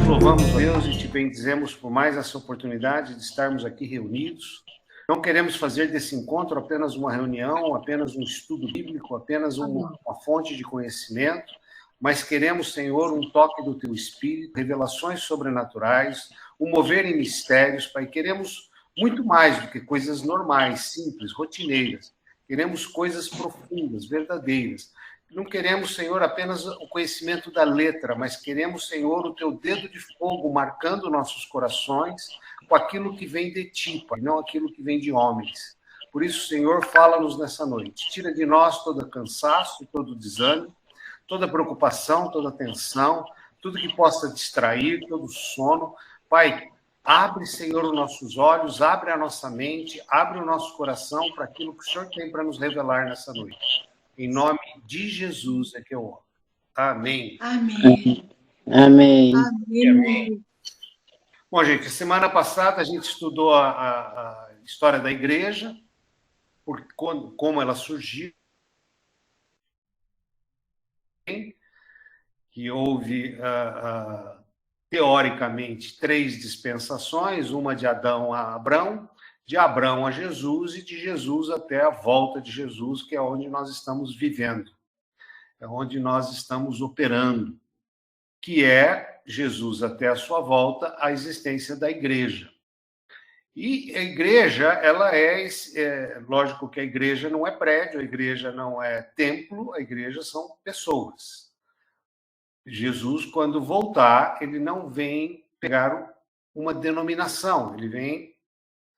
louvamos a Deus e te bendizemos por mais essa oportunidade de estarmos aqui reunidos. Não queremos fazer desse encontro apenas uma reunião, apenas um estudo bíblico, apenas uma fonte de conhecimento, mas queremos, Senhor, um toque do Teu Espírito, revelações sobrenaturais, um mover em mistérios, Pai. Queremos muito mais do que coisas normais, simples, rotineiras. Queremos coisas profundas, verdadeiras. Não queremos, Senhor, apenas o conhecimento da letra, mas queremos, Senhor, o Teu dedo de fogo marcando nossos corações com aquilo que vem de Ti, Pai, não aquilo que vem de homens. Por isso, Senhor, fala-nos nessa noite. Tira de nós todo cansaço, todo desânimo, toda preocupação, toda tensão, tudo que possa distrair, todo sono. Pai, abre, Senhor, os nossos olhos, abre a nossa mente, abre o nosso coração para aquilo que o Senhor tem para nos revelar nessa noite. Em nome de Jesus é que eu oro. Amém. Amém. Amém. Amém. Bom, gente, semana passada a gente estudou a história da igreja, como ela surgiu, que houve, teoricamente, 3 dispensações, uma de Adão a Abrão, de Abrão a Jesus e de Jesus até a volta de Jesus, que é onde nós estamos vivendo, é onde nós estamos operando, que é Jesus até a sua volta, a existência da igreja. E a igreja, ela lógico que a igreja não é prédio, a igreja não é templo, a igreja são pessoas. Jesus, quando voltar, ele não vem pegar uma denominação, ele vem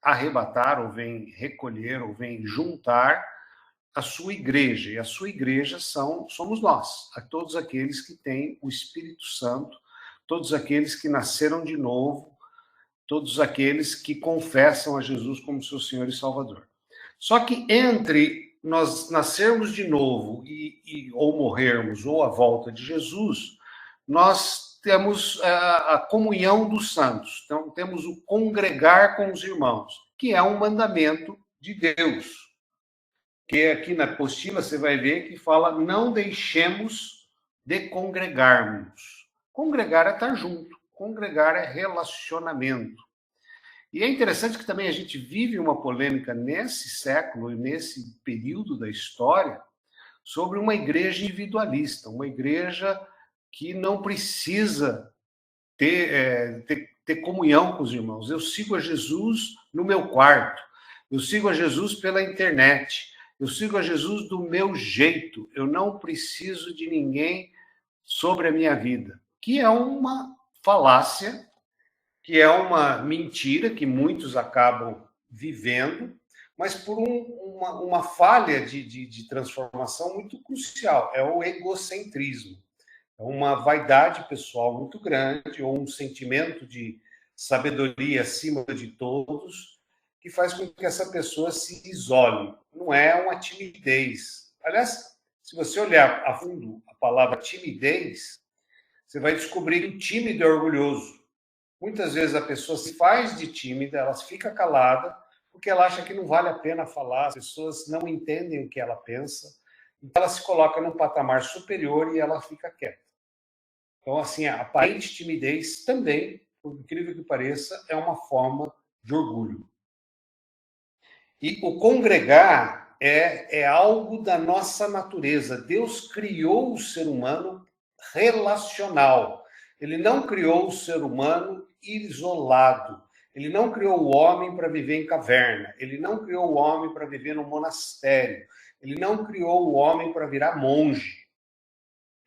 arrebatar, ou vem recolher, ou vem juntar a sua igreja. E a sua igreja somos nós, a todos aqueles que têm o Espírito Santo, todos aqueles que nasceram de novo, todos aqueles que confessam a Jesus como seu Senhor e Salvador. Só que entre nós nascermos de novo ou morrermos, ou a volta de Jesus, nós temos a comunhão dos santos. Então, temos o congregar com os irmãos, que é um mandamento de Deus. Que aqui na apostila você vai ver que fala, não deixemos de congregarmos. Congregar é estar junto, congregar é relacionamento. E é interessante que também a gente vive uma polêmica nesse século e nesse período da história sobre uma igreja individualista, uma igreja que não precisa ter comunhão com os irmãos. Eu sigo a Jesus no meu quarto, eu sigo a Jesus pela internet, eu sigo a Jesus do meu jeito, eu não preciso de ninguém sobre a minha vida, que é uma falácia, que é uma mentira que muitos acabam vivendo, mas por uma falha de transformação muito crucial, é o egocentrismo. É uma vaidade pessoal muito grande, ou um sentimento de sabedoria acima de todos, que faz com que essa pessoa se isole. Não é uma timidez. Aliás, se você olhar a fundo a palavra timidez, você vai descobrir que o tímido é orgulhoso. Muitas vezes a pessoa se faz de tímida, ela fica calada, porque ela acha que não vale a pena falar, as pessoas não entendem o que ela pensa, então ela se coloca num patamar superior e ela fica quieta. Então, assim, a aparente timidez também, por incrível que pareça, é uma forma de orgulho. E o congregar é algo da nossa natureza. Deus criou o ser humano relacional. Ele não criou o ser humano isolado. Ele não criou o homem para viver em caverna. Ele não criou o homem para viver no monastério. Ele não criou o homem para virar monge.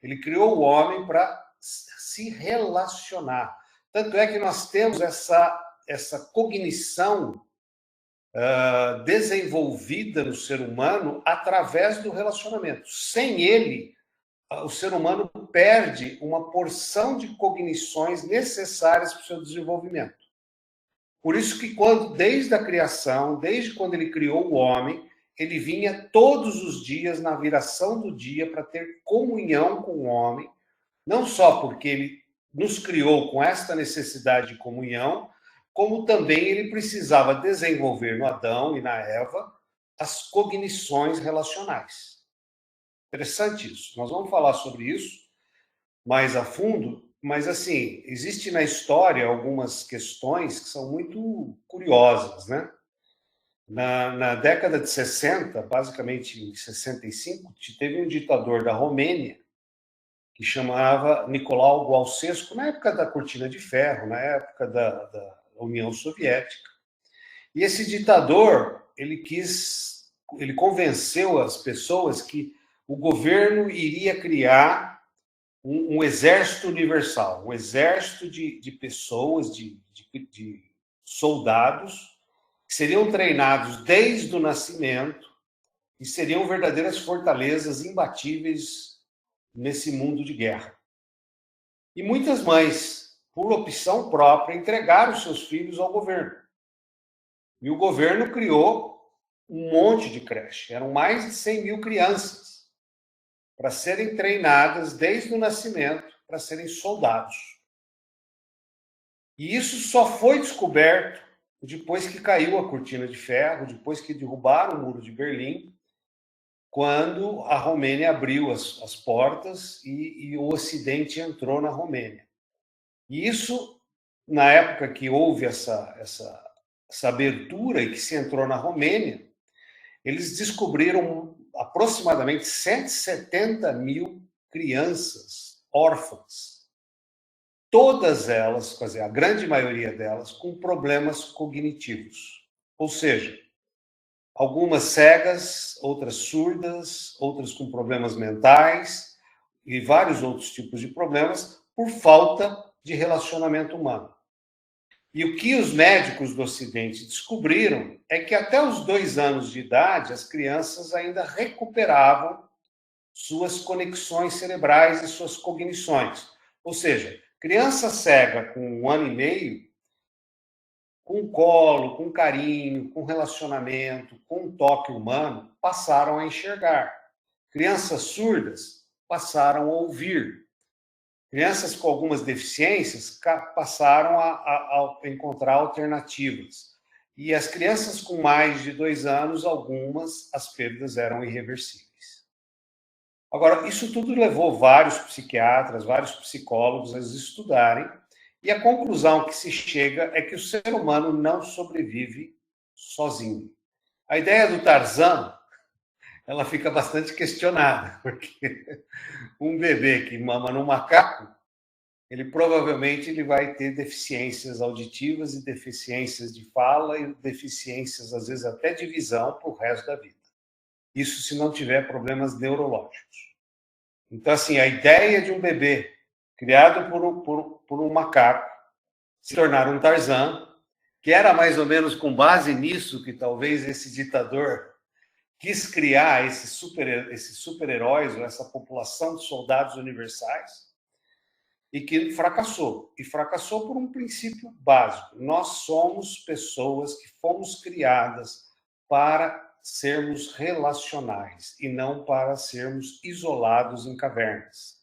Ele criou o homem para se relacionar. Tanto é que nós temos essa cognição desenvolvida no ser humano através do relacionamento. Sem ele, o ser humano perde uma porção de cognições necessárias para o seu desenvolvimento. Por isso que desde a criação, desde quando ele criou o homem, ele vinha todos os dias na viração do dia para ter comunhão com o homem, não só porque ele nos criou com esta necessidade de comunhão, como também ele precisava desenvolver no Adão e na Eva as cognições relacionais. Interessante isso. Nós vamos falar sobre isso mais a fundo Mas, assim, existe na história algumas questões que são muito curiosas, né? Na década de 60, basicamente em 65, teve um ditador da Romênia que chamava Nicolau Ceausescu, na época da Cortina de Ferro, na época da União Soviética. E esse ditador, ele convenceu as pessoas que o governo iria criar um exército universal, um exército de pessoas, de soldados, que seriam treinados desde o nascimento e seriam verdadeiras fortalezas imbatíveis nesse mundo de guerra. E muitas mães, por opção própria, entregaram seus filhos ao governo. E o governo criou um monte de creche. Eram mais de 100 mil crianças para serem treinadas desde o nascimento para serem soldados. E isso só foi descoberto depois que caiu a Cortina de Ferro, depois que derrubaram o Muro de Berlim, quando a Romênia abriu as portas e o Ocidente entrou na Romênia. E isso, na época que houve essa abertura e que se entrou na Romênia, eles descobriram aproximadamente 170 mil crianças órfãs. Todas elas, quer dizer, a grande maioria delas, com problemas cognitivos. Ou seja, algumas cegas, outras surdas, outras com problemas mentais e vários outros tipos de problemas por falta de relacionamento humano. E o que os médicos do Ocidente descobriram é que até os 2 anos de idade as crianças ainda recuperavam suas conexões cerebrais e suas cognições. Ou seja, criança cega com 1 ano e meio, com colo, com carinho, com relacionamento, com um toque humano, passaram a enxergar. Crianças surdas passaram a ouvir. Crianças com algumas deficiências passaram a encontrar alternativas. E as crianças com mais de 2 anos, algumas, as perdas eram irreversíveis. Agora, isso tudo levou vários psiquiatras, vários psicólogos a estudarem, e a conclusão que se chega é que o ser humano não sobrevive sozinho. A ideia do Tarzan, ela fica bastante questionada, porque um bebê que mama num macaco, ele provavelmente vai ter deficiências auditivas e deficiências de fala e deficiências, às vezes, até de visão para o resto da vida. Isso se não tiver problemas neurológicos. Então, assim, a ideia de um bebê criado por um macaco se tornar um Tarzan, que era mais ou menos com base nisso que talvez esse ditador quis criar esses super-heróis, ou essa população de soldados universais, e que fracassou. E fracassou por um princípio básico. Nós somos pessoas que fomos criadas para sermos relacionais e não para sermos isolados em cavernas.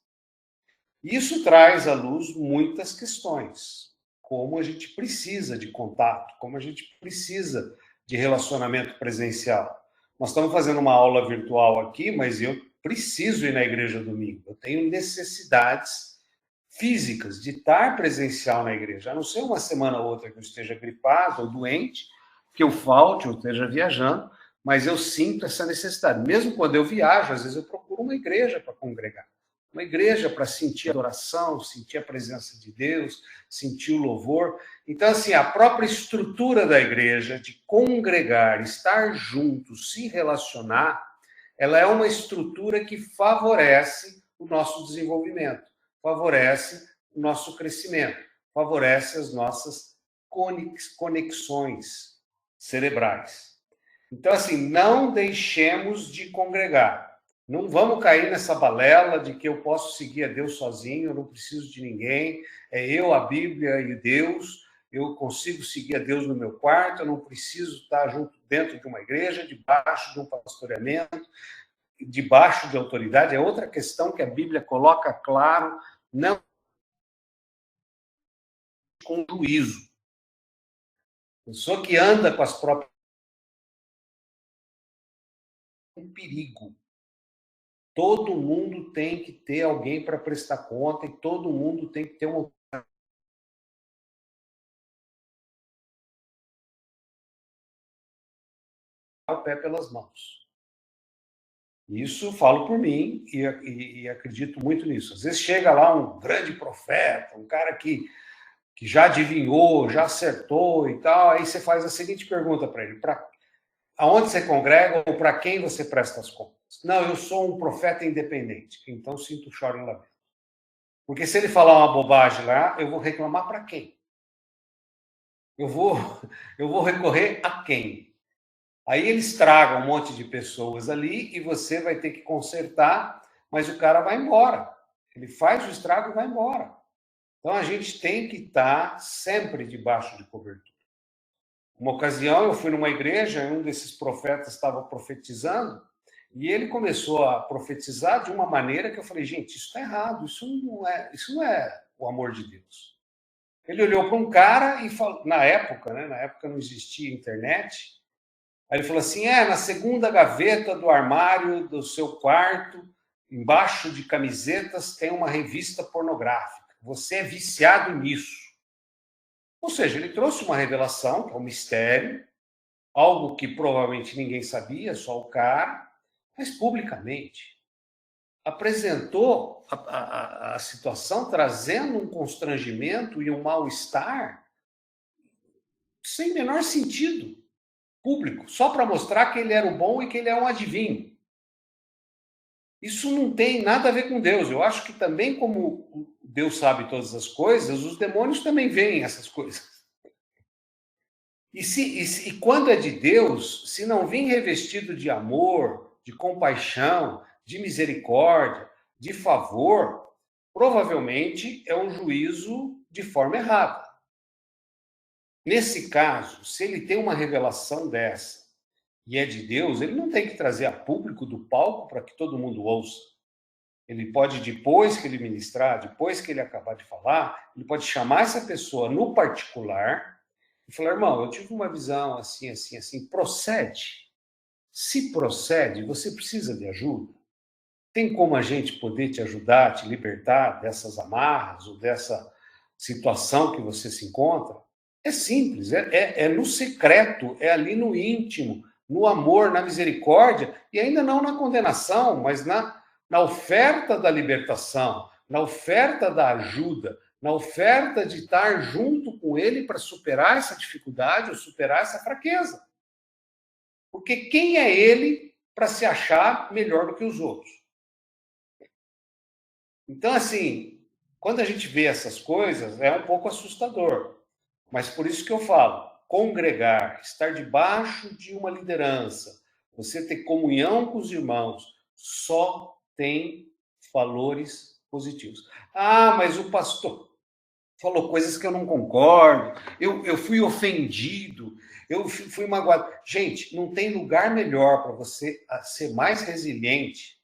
Isso traz à luz muitas questões, como a gente precisa de contato, como a gente precisa de relacionamento presencial. Nós estamos fazendo uma aula virtual aqui, mas eu preciso ir na igreja domingo. Eu tenho necessidades físicas de estar presencial na igreja, a não ser uma semana ou outra que eu esteja gripado ou doente, que eu falte ou esteja viajando, mas eu sinto essa necessidade. Mesmo quando eu viajo, às vezes eu procuro uma igreja para congregar, uma igreja para sentir a adoração, sentir a presença de Deus, sentir o louvor. Então, assim, a própria estrutura da igreja, de congregar, estar junto, se relacionar, ela é uma estrutura que favorece o nosso desenvolvimento, favorece o nosso crescimento, favorece as nossas conexões cerebrais. Então, assim, não deixemos de congregar. Não vamos cair nessa balela de que eu posso seguir a Deus sozinho, eu não preciso de ninguém, é eu, a Bíblia e Deus, eu consigo seguir a Deus no meu quarto, eu não preciso estar junto dentro de uma igreja, debaixo de um pastoreamento, debaixo de autoridade. É outra questão que a Bíblia coloca claro, não com juízo. Pessoa que anda com as próprias um perigo. todo mundo tem que ter alguém para prestar conta e todo mundo tem que ter o pé pelas mãos. Isso falo por mim e acredito muito nisso. Às vezes chega lá um grande profeta, um cara que já adivinhou, já acertou e tal, aí você faz a seguinte pergunta para ele: aonde você congrega ou para quem você presta as contas? Não, eu sou um profeta independente, então sinto o choro em lamento. Porque se ele falar uma bobagem lá, eu vou reclamar para quem? Eu vou recorrer a quem? Aí eles tragam um monte de pessoas ali e você vai ter que consertar, mas o cara vai embora. Ele faz o estrago e vai embora. Então a gente tem que estar sempre debaixo de cobertura. Uma ocasião eu fui numa igreja e um desses profetas estava profetizando e ele começou a profetizar de uma maneira que eu falei: gente, isso está errado, isso não é o amor de Deus. Ele olhou para um cara e falou, na época não existia internet. Aí ele falou assim: na segunda gaveta do armário do seu quarto, embaixo de camisetas, tem uma revista pornográfica. Você é viciado nisso. Ou seja, ele trouxe uma revelação, que é um mistério, algo que provavelmente ninguém sabia, só o cara, mas publicamente. Apresentou a situação trazendo um constrangimento e um mal-estar sem menor sentido. Público, só para mostrar que ele era o bom e que ele é um adivinho. Isso não tem nada a ver com Deus. Eu acho que também, como Deus sabe todas as coisas, os demônios também veem essas coisas. E quando é de Deus, se não vir revestido de amor, de compaixão, de misericórdia, de favor, provavelmente é um juízo de forma errada. Nesse caso, se ele tem uma revelação dessa e é de Deus, ele não tem que trazer a público do palco para que todo mundo ouça. Ele pode, depois que ele ministrar, depois que ele acabar de falar, ele pode chamar essa pessoa no particular e falar: irmão, eu tive uma visão assim, assim, assim, procede. Se procede, você precisa de ajuda? Tem como a gente poder te ajudar, te libertar dessas amarras ou dessa situação que você se encontra? É simples, é no secreto, é ali no íntimo, no amor, na misericórdia, e ainda não na condenação, mas na oferta da libertação, na oferta da ajuda, na oferta de estar junto com ele para superar essa dificuldade ou superar essa fraqueza. Porque quem é ele para se achar melhor do que os outros? Então, assim, quando a gente vê essas coisas, é um pouco assustador. Mas por isso que eu falo, congregar, estar debaixo de uma liderança, você ter comunhão com os irmãos, só tem valores positivos. Ah, mas o pastor falou coisas que eu não concordo, eu fui ofendido, eu fui magoado. Gente, não tem lugar melhor para você ser mais resiliente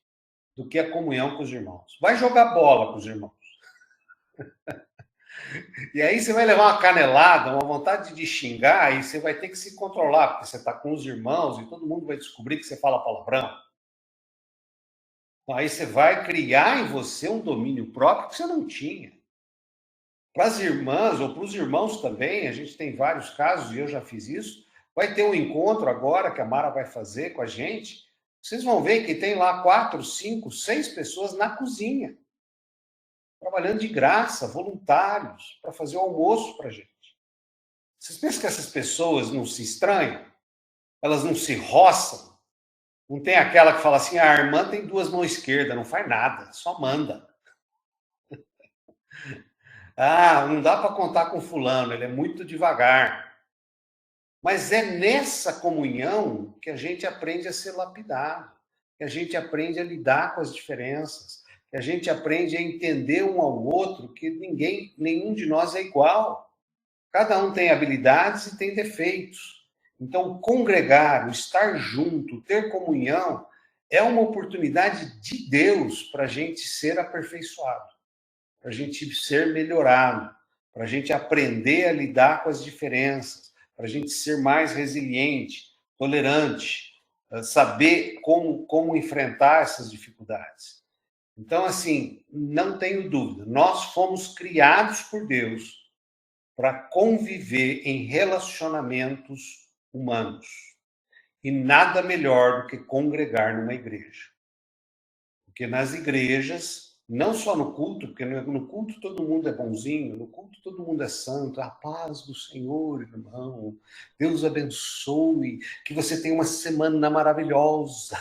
do que a comunhão com os irmãos. Vai jogar bola com os irmãos. E aí você vai levar uma canelada, uma vontade de xingar, e você vai ter que se controlar, porque você está com os irmãos e todo mundo vai descobrir que você fala palavrão. Aí você vai criar em você um domínio próprio que você não tinha. Para as irmãs ou para os irmãos também, a gente tem vários casos, e eu já fiz isso. Vai ter um encontro agora que a Mara vai fazer com a gente. Vocês vão ver que tem lá 4, 5, 6 pessoas na cozinha, trabalhando de graça, voluntários, para fazer o almoço para a gente. Vocês pensam que essas pessoas não se estranham? Elas não se roçam? Não tem aquela que fala assim: a irmã tem 2 mãos esquerdas, não faz nada, só manda. Ah, não dá para contar com fulano, ele é muito devagar. Mas é nessa comunhão que a gente aprende a ser lapidado, que a gente aprende a lidar com as diferenças, que a gente aprende a entender um ao outro, que nenhum de nós é igual. Cada um tem habilidades e tem defeitos. Então, congregar, estar junto, ter comunhão, é uma oportunidade de Deus para a gente ser aperfeiçoado, para a gente ser melhorado, para a gente aprender a lidar com as diferenças, para a gente ser mais resiliente, tolerante, saber como enfrentar essas dificuldades. Então, assim, não tenho dúvida, nós fomos criados por Deus para conviver em relacionamentos humanos. E nada melhor do que congregar numa igreja. Porque nas igrejas, não só no culto, porque no culto todo mundo é bonzinho, no culto todo mundo é santo, a paz do Senhor, irmão, Deus abençoe, que você tenha uma semana maravilhosa.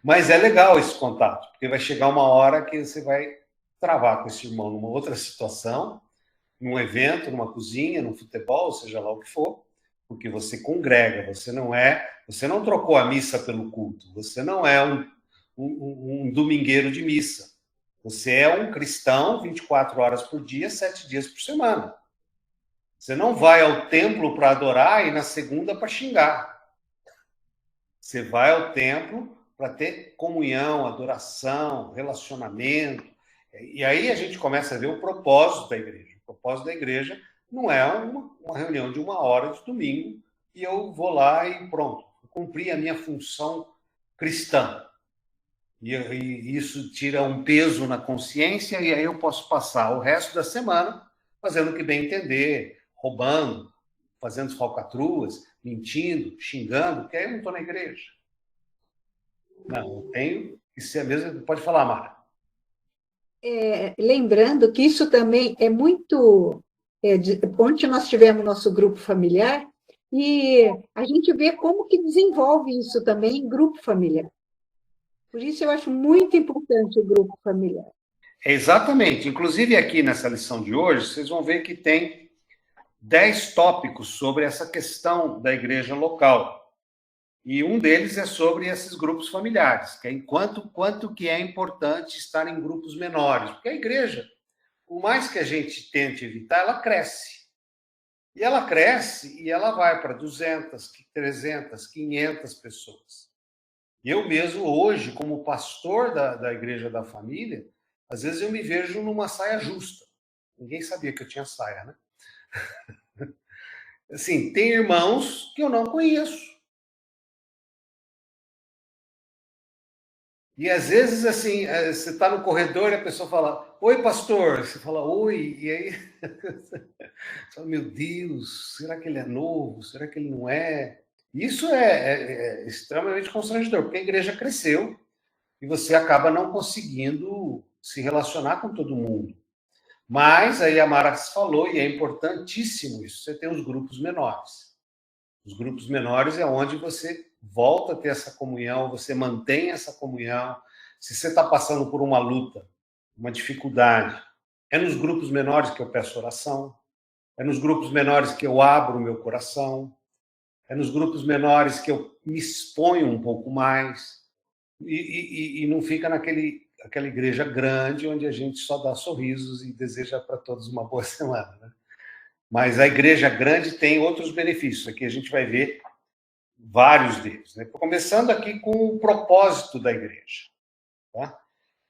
Mas é legal esse contato, porque vai chegar uma hora que você vai travar com esse irmão numa outra situação, num evento, numa cozinha, num futebol, seja lá o que for, porque você congrega, você não trocou a missa pelo culto, você não é um domingueiro de missa, você é um cristão 24 horas por dia, 7 dias por semana. Você não vai ao templo para adorar e na segunda para xingar. Você vai ao templo para ter comunhão, adoração, relacionamento. E aí a gente começa a ver o propósito da igreja. O propósito da igreja não é uma reunião de 1 hora de domingo e eu vou lá e pronto, cumpri a minha função cristã. E isso tira um peso na consciência e aí eu posso passar o resto da semana fazendo o que bem entender, roubando, fazendo falcatruas, mentindo, xingando, porque aí eu não estou na igreja. Não, eu tenho que ser a mesma. Pode falar, Mara. Lembrando que isso também é muito... Ontem nós tivemos nosso grupo familiar e a gente vê como que desenvolve isso também em grupo familiar. Por isso eu acho muito importante o grupo familiar. Exatamente. Inclusive aqui nessa lição de hoje, vocês vão ver que tem 10 tópicos sobre essa questão da igreja local. E um deles é sobre esses grupos familiares, que é quanto que é importante estar em grupos menores. Porque a igreja, por mais que a gente tente evitar, ela cresce. E ela cresce e ela vai para 200, 300, 500 pessoas. Eu mesmo, hoje, como pastor da Igreja da Família, às vezes eu me vejo numa saia justa. Ninguém sabia que eu tinha saia, né? Assim, tem irmãos que eu não conheço. E às vezes, assim, você está no corredor e a pessoa fala, oi, pastor. Você fala, oi. E aí, você fala, meu Deus, será que ele é novo? Será que ele não é? Isso é extremamente constrangedor, porque a igreja cresceu e você acaba não conseguindo se relacionar com todo mundo. Mas aí a Mara falou, e é importantíssimo isso, você tem os grupos menores. Os grupos menores é onde você volta a ter essa comunhão, você mantém essa comunhão. Se você está passando por uma luta, uma dificuldade, é nos grupos menores que eu peço oração, é nos grupos menores que eu abro o meu coração, é nos grupos menores que eu me exponho um pouco mais, e não fica aquela igreja grande onde a gente só dá sorrisos e deseja para todos uma boa semana, né? Mas a igreja grande tem outros benefícios. Aqui a gente vai ver vários deles, né? Começando aqui com o propósito da igreja, tá?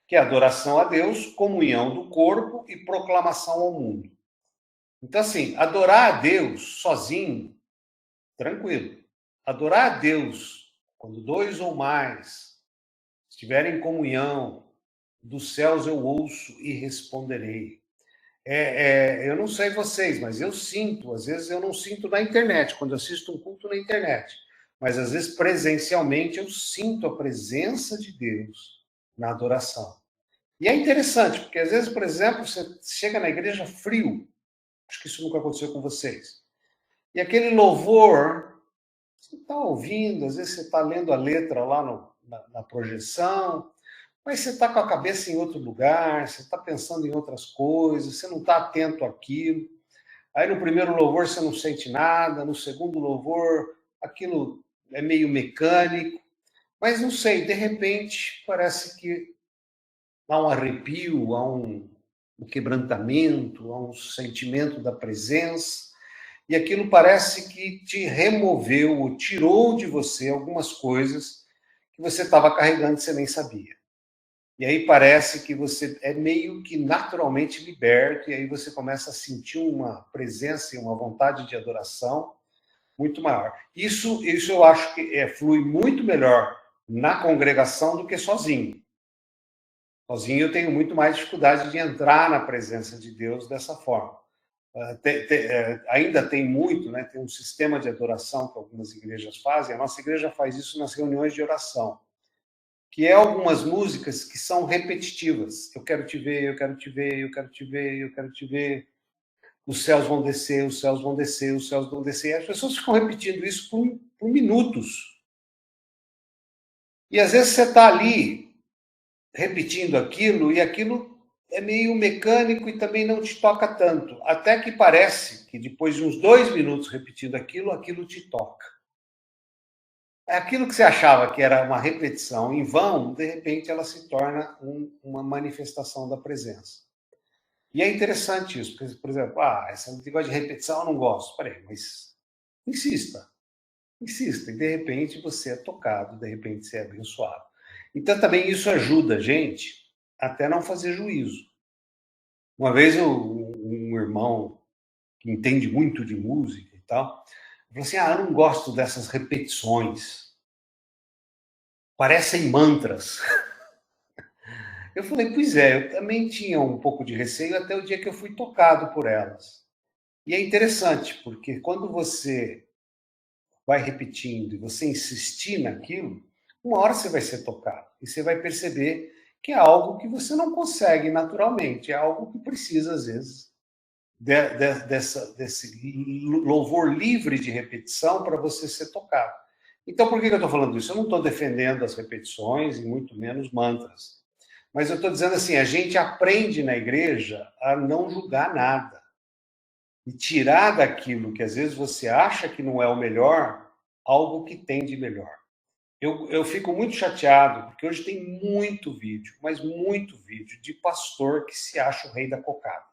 Que é adoração a Deus, comunhão do corpo e proclamação ao mundo. Então, assim, adorar a Deus sozinho, tranquilo. Adorar a Deus, quando 2 ou mais estiverem em comunhão, dos céus eu ouço e responderei. Eu não sei vocês, mas eu sinto, às vezes eu não sinto na internet, quando eu assisto um culto na internet, mas às vezes presencialmente eu sinto a presença de Deus na adoração. E é interessante, porque às vezes, por exemplo, você chega na igreja frio, acho que isso nunca aconteceu com vocês, e aquele louvor, você está ouvindo, às vezes você está lendo a letra lá na projeção, mas você está com a cabeça em outro lugar, você está pensando em outras coisas, você não está atento àquilo. Aí no primeiro louvor você não sente nada, no segundo louvor aquilo é meio mecânico, mas não sei, de repente parece que há um arrepio, há um quebrantamento, há um sentimento da presença, e aquilo parece que te removeu ou tirou de você algumas coisas que você estava carregando e você nem sabia. E aí parece que você é meio que naturalmente liberto, e aí você começa a sentir uma presença e uma vontade de adoração muito maior. Isso eu acho que flui muito melhor na congregação do que sozinho. Sozinho eu tenho muito mais dificuldade de entrar na presença de Deus dessa forma. Ainda tem muito, né? Tem um sistema de adoração que algumas igrejas fazem. A nossa igreja faz isso nas reuniões de oração, que é algumas músicas que são repetitivas. Eu quero te ver, eu quero te ver, eu quero te ver, eu quero te ver. Os céus vão descer, os céus vão descer, os céus vão descer. E as pessoas ficam repetindo isso por minutos. E às vezes você está ali repetindo aquilo, e aquilo é meio mecânico e também não te toca tanto. Até que parece que depois de uns 2 minutos repetindo aquilo te toca. Aquilo que você achava que era uma repetição em vão, de repente ela se torna uma manifestação da presença. E é interessante isso, porque, por exemplo, esse negócio de repetição eu não gosto. Peraí, mas insista, insista, e de repente você é tocado, de repente você é abençoado. Então também isso ajuda a gente até não fazer juízo. Uma vez um irmão que entende muito de música e tal, falou assim, eu não gosto dessas repetições, parecem mantras. Eu falei, pois é, eu também tinha um pouco de receio até o dia que eu fui tocado por elas. E é interessante, porque quando você vai repetindo e você insistir naquilo, uma hora você vai ser tocado. E você vai perceber que é algo que você não consegue naturalmente, é algo que precisa, às vezes, desse louvor livre de repetição para você ser tocado. Então, por que eu estou falando isso? Eu não estou defendendo as repetições e muito menos mantras. Mas eu estou dizendo assim, a gente aprende na igreja a não julgar nada. E tirar daquilo que às vezes você acha que não é o melhor, algo que tem de melhor. Eu fico muito chateado, porque hoje tem muito vídeo, mas muito vídeo, de pastor que se acha o rei da cocada.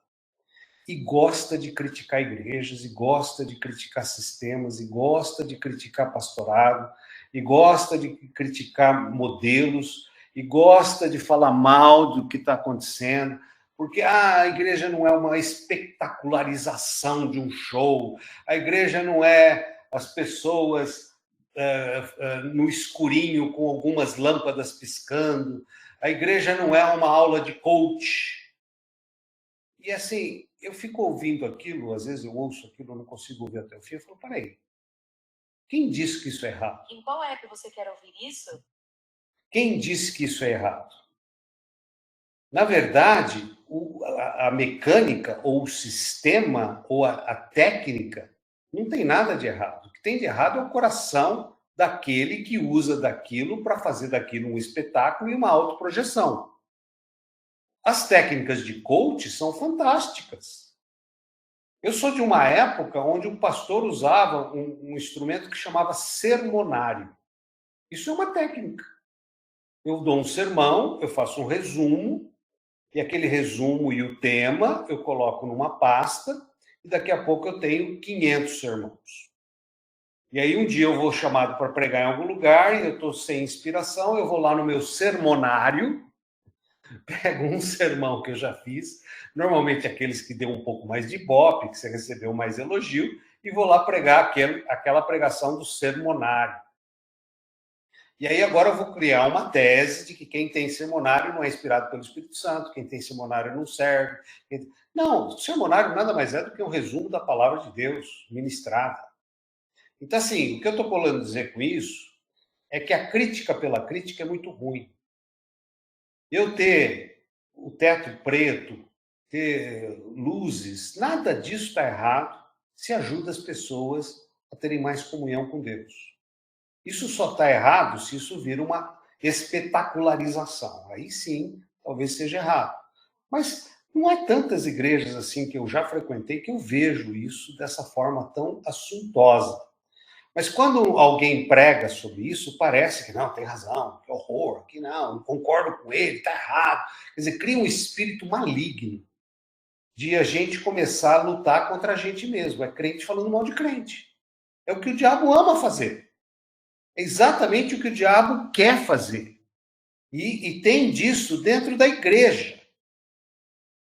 E gosta de criticar igrejas, e gosta de criticar sistemas, e gosta de criticar pastorado, e gosta de criticar modelos, e gosta de falar mal do que está acontecendo, porque a igreja não é uma espetacularização de um show, a igreja não é as pessoas no escurinho com algumas lâmpadas piscando, a igreja não é uma aula de coach. E assim, eu fico ouvindo aquilo, às vezes eu ouço aquilo, eu não consigo ouvir até o fim, eu falo, peraí, quem disse que isso é errado? Em qual app você quer ouvir isso? Quem disse que isso é errado? Na verdade, a mecânica, ou o sistema, ou a técnica, não tem nada de errado. O que tem de errado é o coração daquele que usa daquilo para fazer daquilo um espetáculo e uma autoprojeção. As técnicas de coach são fantásticas. Eu sou de uma época onde o pastor usava um instrumento que chamava sermonário. Isso é uma técnica. Eu dou um sermão, eu faço um resumo, e aquele resumo e o tema eu coloco numa pasta, e daqui a pouco eu tenho 500 sermões. E aí um dia eu vou chamado para pregar em algum lugar, e eu estou sem inspiração, eu vou lá no meu sermonário, pego um sermão que eu já fiz, normalmente aqueles que deu um pouco mais de ibope, que você recebeu mais elogio, e vou lá pregar aquela pregação do sermonário. E aí agora eu vou criar uma tese de que quem tem sermonário não é inspirado pelo Espírito Santo, quem tem sermonário não serve. Não, o sermonário nada mais é do que um resumo da palavra de Deus ministrada. Então, assim, o que eu estou querendo dizer com isso é que a crítica pela crítica é muito ruim. Eu ter o teto preto, ter luzes, nada disso está errado se ajuda as pessoas a terem mais comunhão com Deus. Isso só está errado se isso vira uma espetacularização. Aí sim, talvez seja errado. Mas não há tantas igrejas assim que eu já frequentei que eu vejo isso dessa forma tão assuntosa. Mas quando alguém prega sobre isso, parece que não, tem razão, que horror, que não concordo com ele, está errado. Quer dizer, cria um espírito maligno de a gente começar a lutar contra a gente mesmo. É crente falando mal de crente. É o que o diabo ama fazer. É exatamente o que o diabo quer fazer. E tem disso dentro da igreja.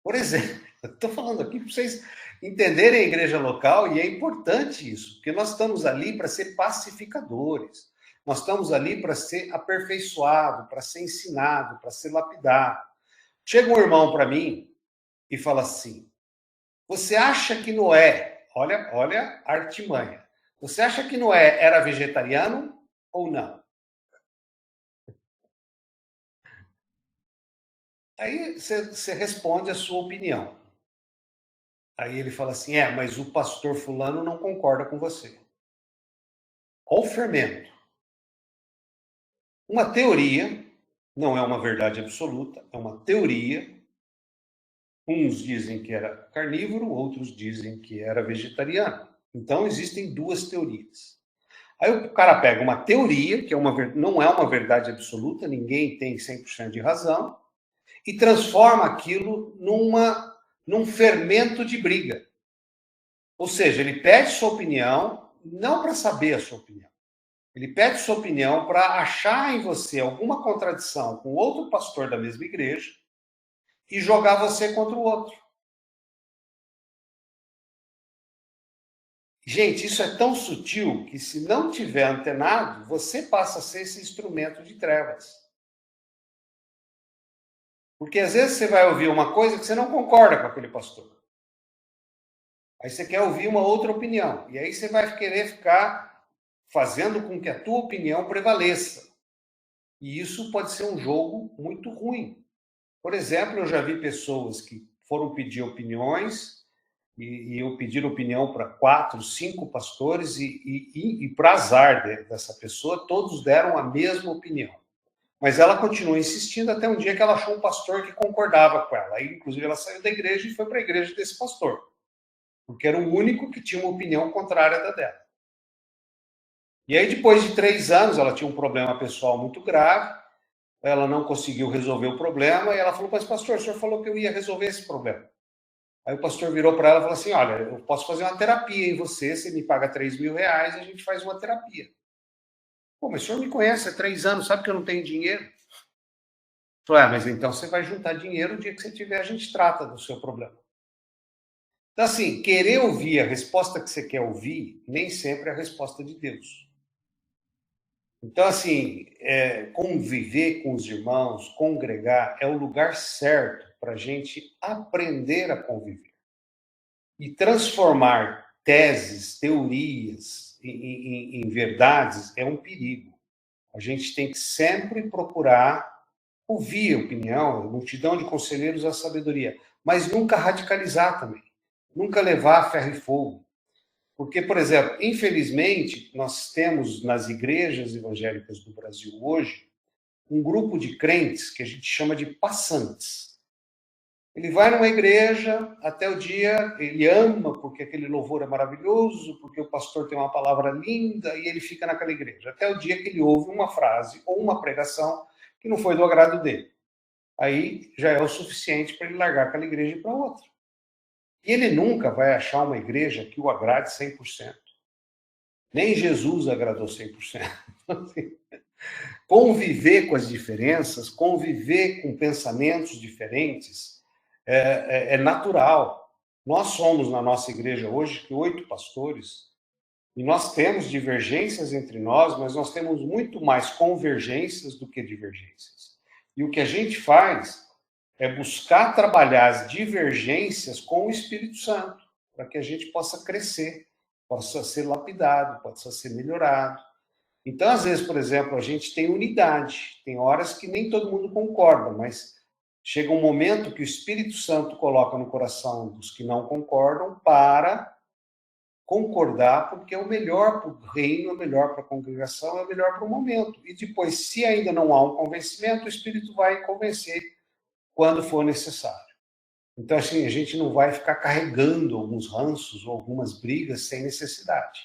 Por exemplo, Estou falando aqui para vocês entenderem a igreja local, e é importante isso, porque nós estamos ali para ser pacificadores. Nós estamos ali para ser aperfeiçoado, para ser ensinado, para ser lapidado. Chega um irmão para mim e fala assim: você acha que Noé, olha a artimanha, você acha que Noé era vegetariano ou não? Aí você responde a sua opinião. Aí ele fala assim: mas o pastor fulano não concorda com você. Olha o fermento. Uma teoria, não é uma verdade absoluta, é uma teoria. Uns dizem que era carnívoro, outros dizem que era vegetariano. Então, existem duas teorias. Aí o cara pega uma teoria, que não é uma verdade absoluta, ninguém tem 100% de razão, e transforma aquilo num fermento de briga. Ou seja, ele pede sua opinião, não para saber a sua opinião. Ele pede sua opinião para achar em você alguma contradição com outro pastor da mesma igreja e jogar você contra o outro. Gente, isso é tão sutil que, se não tiver antenado, você passa a ser esse instrumento de trevas. Porque às vezes você vai ouvir uma coisa que você não concorda com aquele pastor. Aí você quer ouvir uma outra opinião. E aí você vai querer ficar fazendo com que a tua opinião prevaleça. E isso pode ser um jogo muito ruim. Por exemplo, eu já vi pessoas que foram pedir opiniões e eu pedir opinião para 4, 5 pastores e para azar dessa pessoa, todos deram a mesma opinião. Mas ela continua insistindo até um dia que ela achou um pastor que concordava com ela. Aí, inclusive, ela saiu da igreja e foi para a igreja desse pastor, porque era o único que tinha uma opinião contrária da dela. E aí, depois de 3 anos, ela tinha um problema pessoal muito grave, ela não conseguiu resolver o problema, e ela falou: mas pastor, o senhor falou que eu ia resolver esse problema. Aí o pastor virou para ela e falou assim: olha, eu posso fazer uma terapia em você me paga R$3.000 e a gente faz uma terapia. Pô, mas o senhor me conhece há 3 anos, sabe que eu não tenho dinheiro? Falei: mas então você vai juntar dinheiro, o dia que você tiver, a gente trata do seu problema. Então, assim, querer ouvir a resposta que você quer ouvir, nem sempre é a resposta de Deus. Então, assim, conviver com os irmãos, congregar, é o lugar certo para a gente aprender a conviver. E transformar teses, teorias em verdades é um perigo. A gente tem que sempre procurar ouvir a opinião, a multidão de conselheiros, a sabedoria, mas nunca radicalizar também, nunca levar a ferro e fogo. Porque, por exemplo, infelizmente, nós temos nas igrejas evangélicas do Brasil hoje um grupo de crentes que a gente chama de passantes. Ele vai numa igreja até o dia, ele ama porque aquele louvor é maravilhoso, porque o pastor tem uma palavra linda, e ele fica naquela igreja, até o dia que ele ouve uma frase ou uma pregação que não foi do agrado dele. Aí já é o suficiente para ele largar aquela igreja e ir para outra. E ele nunca vai achar uma igreja que o agrade 100%. Nem Jesus agradou 100%. Conviver com as diferenças, conviver com pensamentos diferentes, é natural. Nós somos, na nossa igreja hoje, 8 pastores, e nós temos divergências entre nós, mas nós temos muito mais convergências do que divergências. E o que a gente faz é buscar trabalhar as divergências com o Espírito Santo, para que a gente possa crescer, possa ser lapidado, possa ser melhorado. Então, às vezes, por exemplo, a gente tem unidade, tem horas que nem todo mundo concorda, mas chega um momento que o Espírito Santo coloca no coração dos que não concordam para concordar, porque é o melhor para o reino, é o melhor para a congregação, é o melhor para o momento. E depois, se ainda não há um convencimento, o Espírito vai convencer quando for necessário. Então, assim, a gente não vai ficar carregando alguns ranços ou algumas brigas sem necessidade.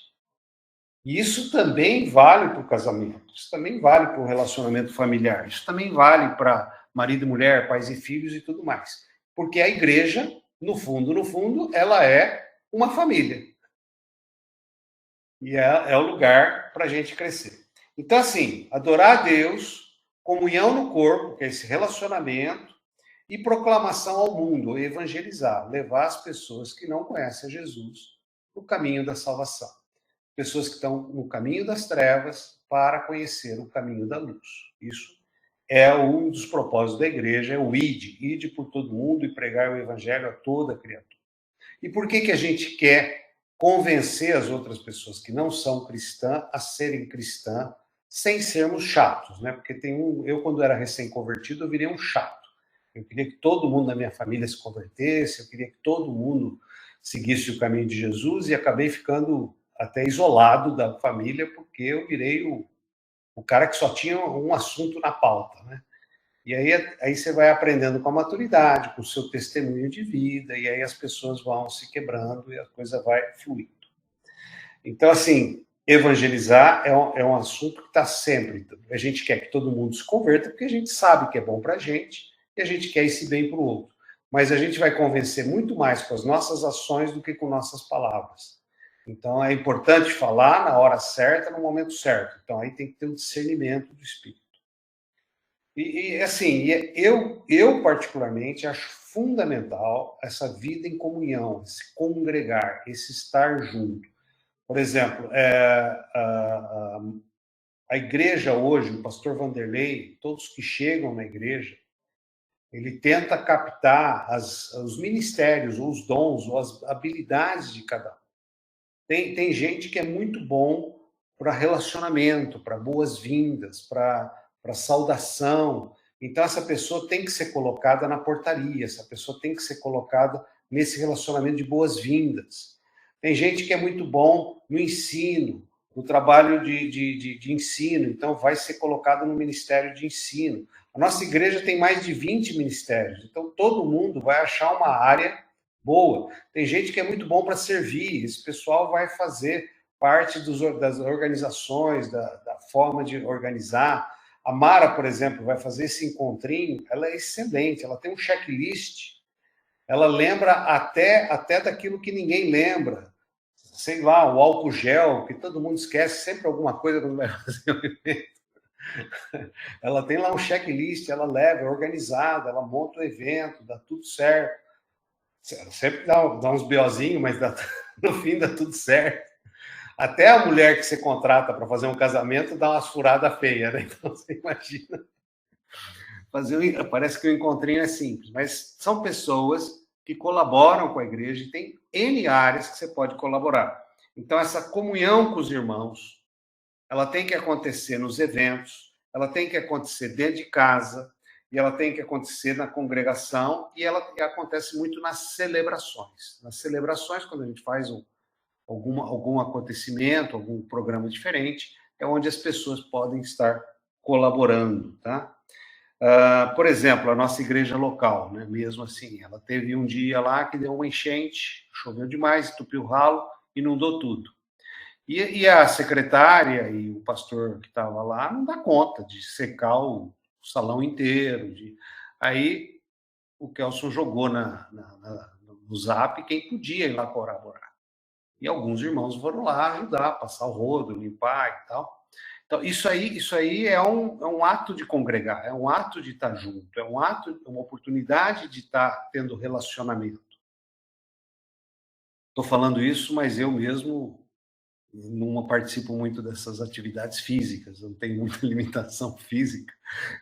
E isso também vale para o casamento, isso também vale para o relacionamento familiar, isso também vale para marido e mulher, pais e filhos e tudo mais. Porque a igreja, no fundo, ela é uma família. E é o lugar para a gente crescer. Então, assim, adorar a Deus, comunhão no corpo, que é esse relacionamento, E proclamação ao mundo, evangelizar, levar as pessoas que não conhecem Jesus no caminho da salvação. Pessoas que estão no caminho das trevas para conhecer o caminho da luz. Isso é um dos propósitos da igreja, é o ide por todo mundo e pregar o evangelho a toda criatura. E por que a gente quer convencer as outras pessoas que não são cristãs a serem cristãs sem sermos chatos, né? Porque eu quando era recém-convertido, eu virei um chato. Eu queria que todo mundo da minha família se convertesse, eu queria que todo mundo seguisse o caminho de Jesus e acabei ficando até isolado da família porque eu virei o cara que só tinha um assunto na pauta, né? E aí você vai aprendendo com a maturidade, com o seu testemunho de vida, e aí as pessoas vão se quebrando e a coisa vai fluindo. Então, assim, evangelizar é um assunto que está sempre. A gente quer que todo mundo se converta, porque a gente sabe que é bom para a gente e a gente quer esse bem para o outro. Mas a gente vai convencer muito mais com as nossas ações do que com nossas palavras. Então, é importante falar na hora certa, no momento certo. Então, aí tem que ter um discernimento do Espírito. Assim, eu particularmente acho fundamental essa vida em comunhão, esse congregar, esse estar junto. Por exemplo, a igreja hoje, o pastor Vanderlei, todos que chegam na igreja, ele tenta captar os ministérios, ou os dons, ou as habilidades de cada um. Tem gente que é muito bom para relacionamento, para boas-vindas, para saudação. Então, essa pessoa tem que ser colocada na portaria, essa pessoa tem que ser colocada nesse relacionamento de boas-vindas. Tem gente que é muito bom no ensino, no trabalho de ensino, então vai ser colocado no ministério de ensino. A nossa igreja tem mais de 20 ministérios, então todo mundo vai achar uma área boa. Tem gente que é muito bom para servir, esse pessoal vai fazer parte das organizações, da forma de organizar. A Mara, por exemplo, vai fazer esse encontrinho, ela é excelente, ela tem um checklist, ela lembra até daquilo que ninguém lembra. Sei lá, o álcool gel, que todo mundo esquece sempre alguma coisa quando vai fazer um evento. Ela tem lá um checklist, ela leva, é organizada, ela monta o evento, dá tudo certo. Sempre dá uns BOzinhos, mas no fim dá tudo certo. Até a mulher que você contrata para fazer um casamento dá umas furadas feias, né? Então você imagina. Parece que o encontrinho é simples, mas são pessoas que colaboram com a igreja e tem N áreas que você pode colaborar. Então, essa comunhão com os irmãos, ela tem que acontecer nos eventos, ela tem que acontecer dentro de casa, e ela tem que acontecer na congregação, e ela acontece muito nas celebrações. Nas celebrações, quando a gente faz algum acontecimento, algum programa diferente, é onde as pessoas podem estar colaborando, tá? Por exemplo, a nossa igreja local, né? Mesmo assim, ela teve um dia lá que deu uma enchente, choveu demais, entupiu o ralo, inundou tudo. E a secretária e o pastor que estava lá não dá conta de secar o salão inteiro. Aí o Kelson jogou no Zap quem podia ir lá colaborar. E alguns irmãos foram lá ajudar, passar o rodo, limpar e tal. Então, isso aí é um ato de congregar, é um ato de estar junto, é uma oportunidade de estar tendo relacionamento. Estou falando isso, mas eu mesmo não participo muito dessas atividades físicas, eu não tenho muita limitação física.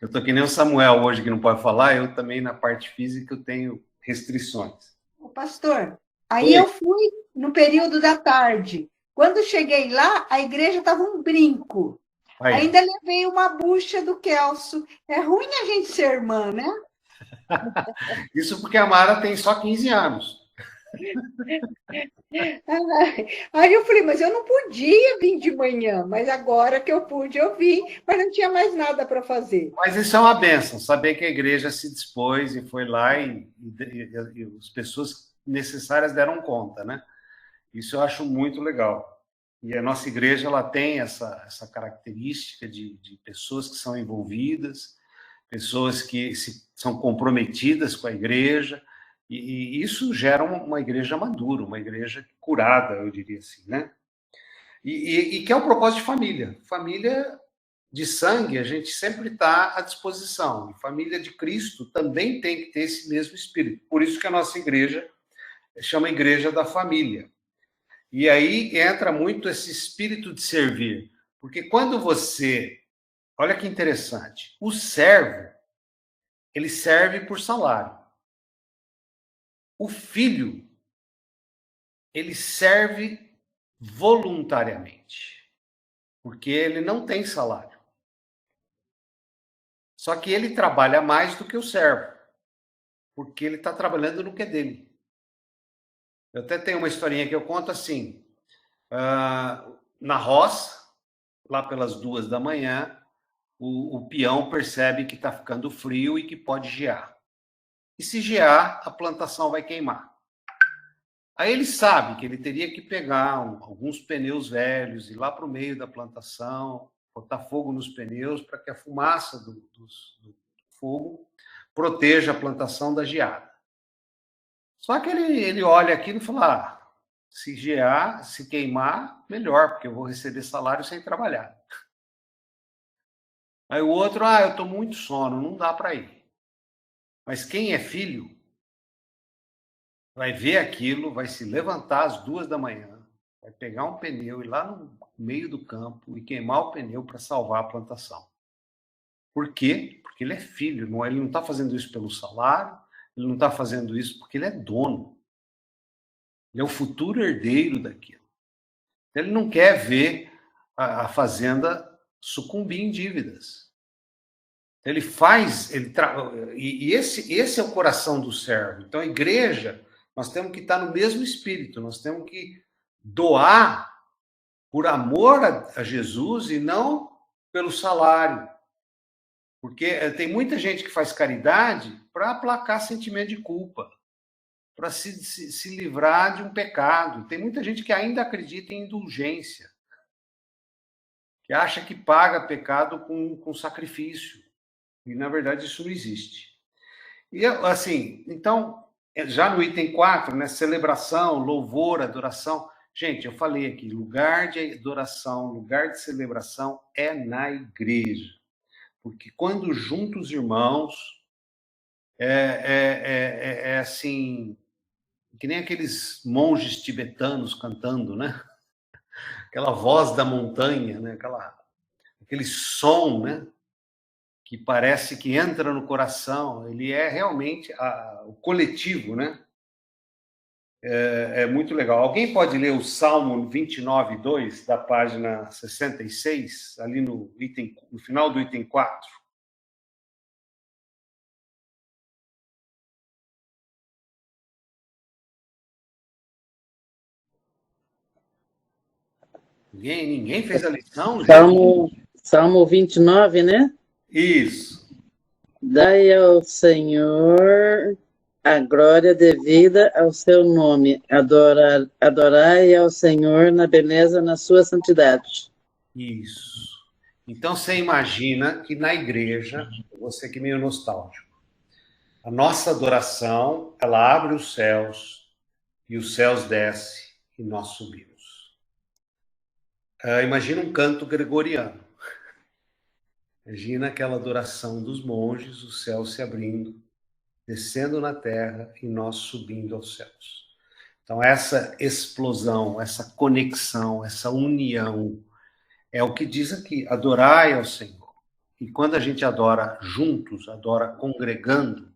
Eu estou que nem o Samuel hoje, que não pode falar, eu também, na parte física, eu tenho restrições. O pastor, aí eu fui no período da tarde. Quando cheguei lá, a igreja estava um brinco. Aí. Ainda levei uma bucha do Kelso. É ruim a gente ser irmã, né? Isso porque a Mara tem só 15 anos. Aí eu falei, mas eu não podia vir de manhã, mas agora que eu pude, eu vim, mas não tinha mais nada para fazer. Mas isso é uma bênção, saber que a igreja se dispôs e foi lá e as pessoas necessárias deram conta, né? Isso eu acho muito legal. E a nossa igreja ela tem essa característica de pessoas que são envolvidas, pessoas que são comprometidas com a igreja, e isso gera uma igreja madura, uma igreja curada, eu diria assim, né? E que é o propósito de família. Família de sangue, a gente sempre está à disposição. E família de Cristo também tem que ter esse mesmo espírito. Por isso que a nossa igreja chama Igreja da Família. E aí entra muito esse espírito de servir. Porque quando você... Olha que interessante. O servo, ele serve por salário. O filho, ele serve voluntariamente. Porque ele não tem salário. Só que ele trabalha mais do que o servo. Porque ele está trabalhando no que é dele. Eu até tenho uma historinha que eu conto assim. Na roça, lá pelas 2 da manhã, o peão percebe que está ficando frio e que pode gear. E se gear, a plantação vai queimar. Aí ele sabe que ele teria que pegar alguns pneus velhos, ir lá para o meio da plantação, botar fogo nos pneus para que a fumaça do fogo proteja a plantação da geada. Só que ele olha aquilo e fala, se gear, se queimar, melhor, porque eu vou receber salário sem trabalhar. Aí o outro, eu estou muito sono, não dá para ir. Mas quem é filho vai ver aquilo, vai se levantar às 2 da manhã, vai pegar um pneu, ir lá no meio do campo e queimar o pneu para salvar a plantação. Por quê? Porque ele é filho, ele não está fazendo isso pelo salário, ele não está fazendo isso porque ele é dono. Ele é o futuro herdeiro daquilo. Ele não quer ver a fazenda sucumbir em dívidas. Ele faz, e esse é o coração do servo. Então, a igreja, nós temos que estar no mesmo espírito, nós temos que doar por amor a Jesus e não pelo salário. Porque tem muita gente que faz caridade para aplacar sentimento de culpa, para se livrar de um pecado. Tem muita gente que ainda acredita em indulgência, que acha que paga pecado com sacrifício. E, na verdade, isso não existe. E, assim, então, já no item 4, né, celebração, louvor, adoração. Gente, eu falei aqui, lugar de adoração, lugar de celebração é na igreja. Porque quando juntos os irmãos, é assim, que nem aqueles monges tibetanos cantando, né? Aquela voz da montanha, né? Aquele som, né? Que parece que entra no coração, ele é realmente o coletivo, né? É muito legal. Alguém pode ler o Salmo 29:2, da página 66, ali no final do item 4? Ninguém fez a lição? Salmo 29, né? Isso. Dai ao Senhor a glória devida ao seu nome. Adorai ao Senhor na beleza, na sua santidade. Isso. Então, você imagina que na igreja, você que é meio nostálgico, a nossa adoração, ela abre os céus, e os céus descem, e nós subimos. Imagina um canto gregoriano. Imagina aquela adoração dos monges, o céu se abrindo, descendo na terra e nós subindo aos céus. Então, essa explosão, essa conexão, essa união, é o que diz aqui, adorai ao Senhor. E quando a gente adora juntos, adora congregando,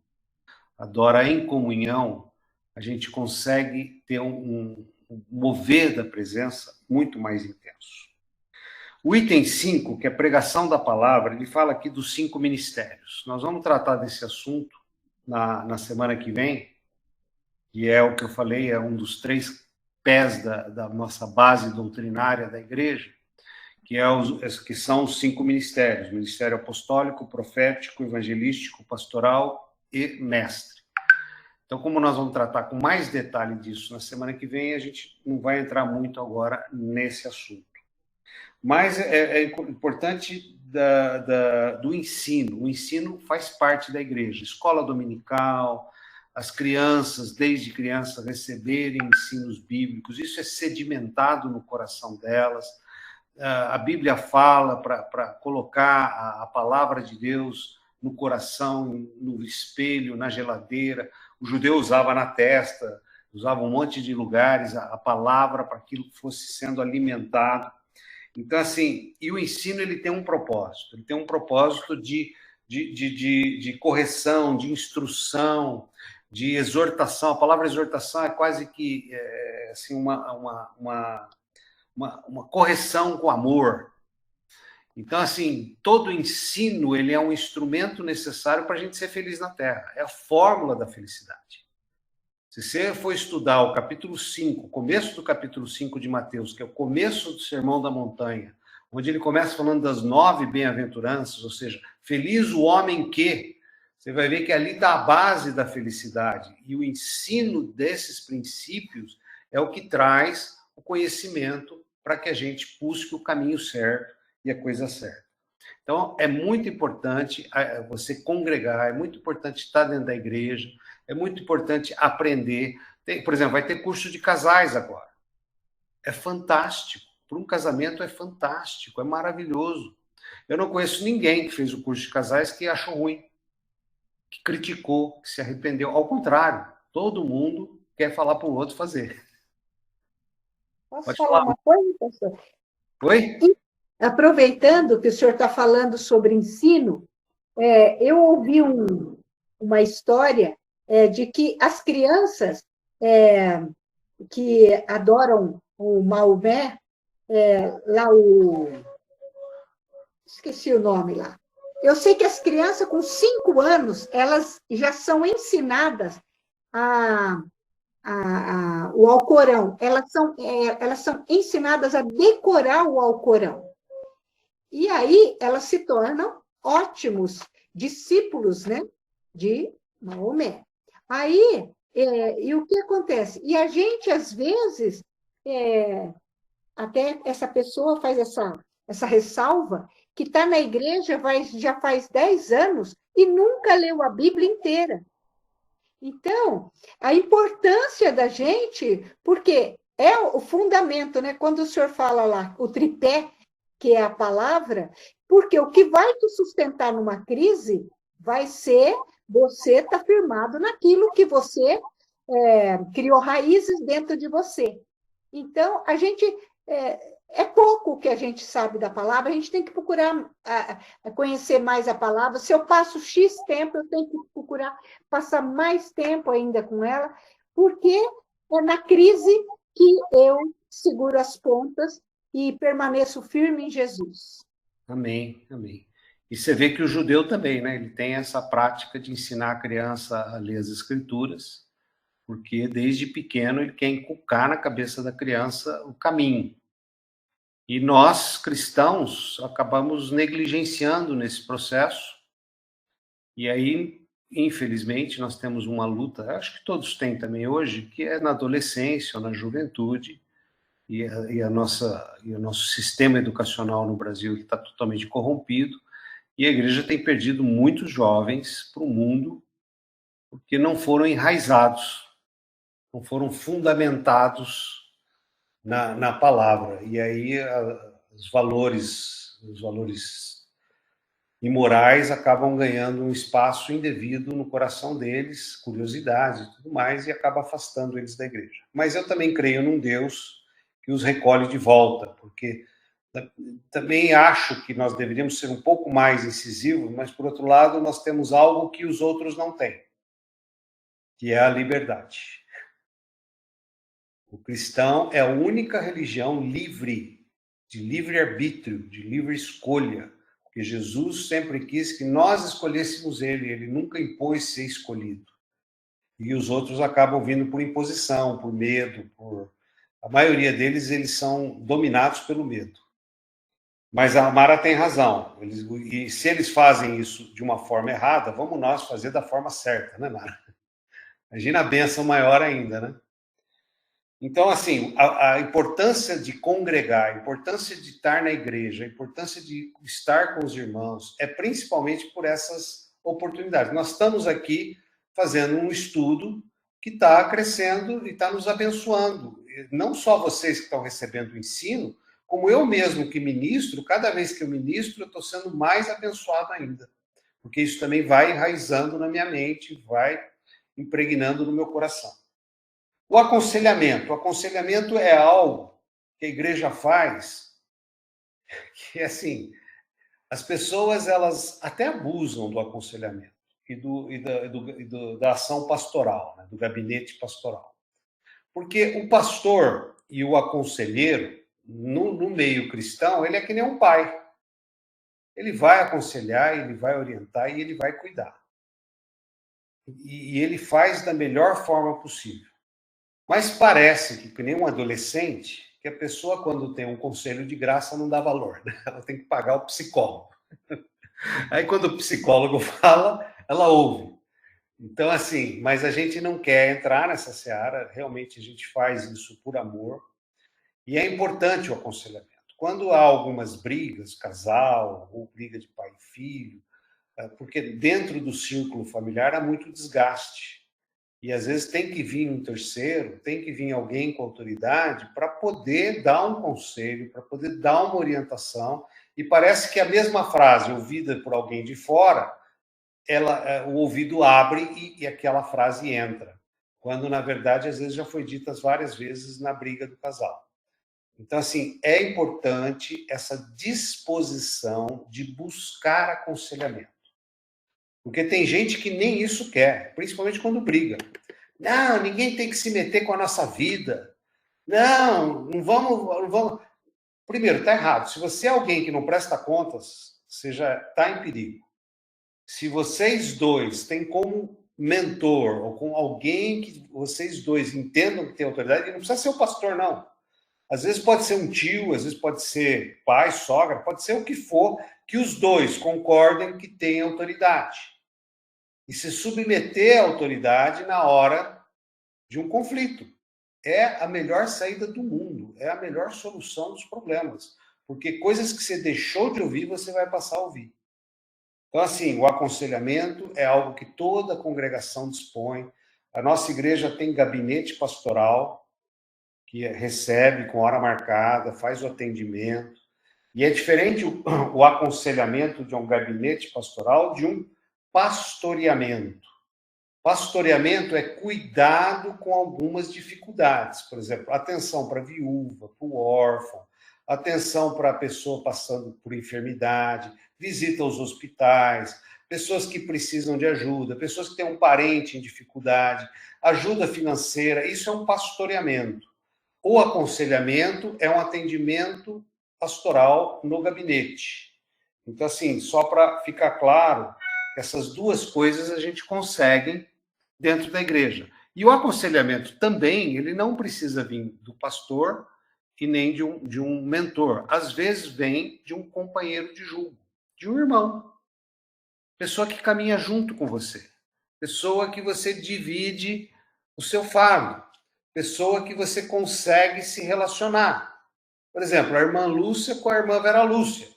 adora em comunhão, a gente consegue ter um mover da presença muito mais intenso. O item 5, que é pregação da palavra, ele fala aqui dos 5 ministérios. Nós vamos tratar desse assunto na semana que vem, que é o que eu falei, é um dos 3 pés da nossa base doutrinária da igreja, que são os 5 ministérios: ministério apostólico, profético, evangelístico, pastoral e mestre. Então, como nós vamos tratar com mais detalhe disso na semana que vem, a gente não vai entrar muito agora nesse assunto. Mas é importante do ensino. O ensino faz parte da igreja. Escola dominical, as crianças, desde criança, receberem ensinos bíblicos. Isso é sedimentado no coração delas. a Bíblia fala para colocar a palavra de Deus no coração, no espelho, na geladeira. O judeu usava na testa, usava um monte de lugares a palavra para aquilo que fosse sendo alimentado. Então, assim, e o ensino ele tem um propósito. Ele tem um propósito de correção, de instrução, de exortação. A palavra exortação é quase que assim, uma correção com amor. Então, assim, todo ensino ele é um instrumento necessário para a gente ser feliz na Terra. É a fórmula da felicidade. Se você for estudar o capítulo 5, o começo do capítulo 5 de Mateus, que é o começo do Sermão da Montanha, onde ele começa falando das 9 bem-aventuranças, ou seja, feliz o homem que, você vai ver que ali está a base da felicidade. E o ensino desses princípios é o que traz o conhecimento para que a gente busque o caminho certo e a coisa certa. Então, é muito importante você congregar, é muito importante estar dentro da igreja, é muito importante aprender. Por exemplo, vai ter curso de casais agora. É fantástico. Para um casamento é fantástico, é maravilhoso. Eu não conheço ninguém que fez o curso de casais que achou ruim, que criticou, que se arrependeu. Ao contrário, todo mundo quer falar para o outro fazer. Posso Pode falar uma coisa, pastor? Oi? Aproveitando que o senhor está falando sobre ensino, eu ouvi uma história de que as crianças que adoram o Maomé, lá esqueci o nome lá. Eu sei que as crianças com 5 anos, elas já são ensinadas o Alcorão. Elas são ensinadas a decorar o Alcorão. E aí elas se tornam ótimos discípulos, né, de Maomé. Aí, e o que acontece? E a gente, às vezes, até essa pessoa faz essa ressalva, que está na igreja já faz 10 anos e nunca leu a Bíblia inteira. Então, a importância da gente, porque é o fundamento, né? Quando o senhor fala lá, o tripé, que é a palavra, porque o que vai te sustentar numa crise vai ser você estar firmado naquilo que você criou raízes dentro de você. Então, a gente é pouco o que a gente sabe da palavra, a gente tem que procurar conhecer mais a palavra. Se eu passo X tempo, eu tenho que procurar passar mais tempo ainda com ela, porque é na crise que eu seguro as pontas e permaneço firme em Jesus. Amém, amém. E você vê que o judeu também, né? Ele tem essa prática de ensinar a criança a ler as escrituras, porque desde pequeno ele quer inculcar na cabeça da criança o caminho. E nós, cristãos, acabamos negligenciando nesse processo. E aí, infelizmente, nós temos uma luta, acho que todos têm também hoje, que é na adolescência ou na juventude, e o nosso sistema educacional no Brasil está totalmente corrompido, e a igreja tem perdido muitos jovens para o mundo, porque não foram enraizados, não foram fundamentados na palavra. E aí os valores imorais acabam ganhando um espaço indevido no coração deles, curiosidade e tudo mais, e acaba afastando eles da igreja. Mas eu também creio num Deus que os recolhe de volta, porque também acho que nós deveríamos ser um pouco mais incisivos, mas, por outro lado, nós temos algo que os outros não têm, que é a liberdade. O cristão é a única religião livre, de livre-arbítrio, de livre escolha, porque Jesus sempre quis que nós escolhêssemos ele nunca impôs ser escolhido. E os outros acabam vindo por imposição, por medo, a maioria deles, eles são dominados pelo medo. Mas a Mara tem razão. E se eles fazem isso de uma forma errada, vamos nós fazer da forma certa, né, Mara? Imagina a bênção maior ainda, né? Então, assim, a importância de congregar, a importância de estar na igreja, a importância de estar com os irmãos, é principalmente por essas oportunidades. Nós estamos aqui fazendo um estudo que está crescendo e está nos abençoando. Não só vocês que estão recebendo o ensino, como eu mesmo que ministro, cada vez que eu ministro, eu estou sendo mais abençoado ainda. Porque isso também vai enraizando na minha mente, vai impregnando no meu coração. O aconselhamento é algo que a igreja faz, que assim, as pessoas elas até abusam do aconselhamento da ação pastoral, né, do gabinete pastoral. Porque o pastor e o aconselheiro, no meio cristão, ele é que nem um pai. Ele vai aconselhar, ele vai orientar e ele vai cuidar. E ele faz da melhor forma possível. Mas parece que nem um adolescente, que a pessoa, quando tem um conselho de graça, não dá valor, né? Ela tem que pagar o psicólogo. Aí, quando o psicólogo fala, ela ouve. Então, assim, mas a gente não quer entrar nessa seara, realmente a gente faz isso por amor, e é importante o aconselhamento. Quando há algumas brigas, casal, ou briga de pai e filho, porque dentro do círculo familiar há muito desgaste. E às vezes tem que vir um terceiro, tem que vir alguém com autoridade para poder dar um conselho, para poder dar uma orientação. E parece que a mesma frase ouvida por alguém de fora, o ouvido abre e aquela frase entra. Quando, na verdade, às vezes já foi dita várias vezes na briga do casal. Então, assim, é importante essa disposição de buscar aconselhamento. Porque tem gente que nem isso quer, principalmente quando briga. Não, ninguém tem que se meter com a nossa vida. Não vamos. Primeiro, está errado. Se você é alguém que não presta contas, você já está em perigo. Se vocês dois têm como mentor ou com alguém que vocês dois entendam que tem autoridade, e não precisa ser o pastor, não. Às vezes pode ser um tio, às vezes pode ser pai, sogra, pode ser o que for, que os dois concordem que tem autoridade. E se submeter à autoridade na hora de um conflito. É a melhor saída do mundo, é a melhor solução dos problemas. Porque coisas que você deixou de ouvir, você vai passar a ouvir. Então, assim, o aconselhamento é algo que toda a congregação dispõe. A nossa igreja tem gabinete pastoral, que recebe com hora marcada, faz o atendimento. E é diferente o aconselhamento de um gabinete pastoral de um pastoreamento. Pastoreamento é cuidado com algumas dificuldades. Por exemplo, atenção para a viúva, para o órfão, atenção para a pessoa passando por enfermidade, visita aos hospitais, pessoas que precisam de ajuda, pessoas que têm um parente em dificuldade, ajuda financeira. Isso é um pastoreamento. O aconselhamento é um atendimento pastoral no gabinete. Então, assim, só para ficar claro, essas duas coisas a gente consegue dentro da igreja. E o aconselhamento também, ele não precisa vir do pastor e nem de um mentor. Às vezes vem de um companheiro de julgo, de um irmão. Pessoa que caminha junto com você. Pessoa que você divide o seu fardo. Pessoa que você consegue se relacionar. Por exemplo, a irmã Lúcia com a irmã Vera Lúcia.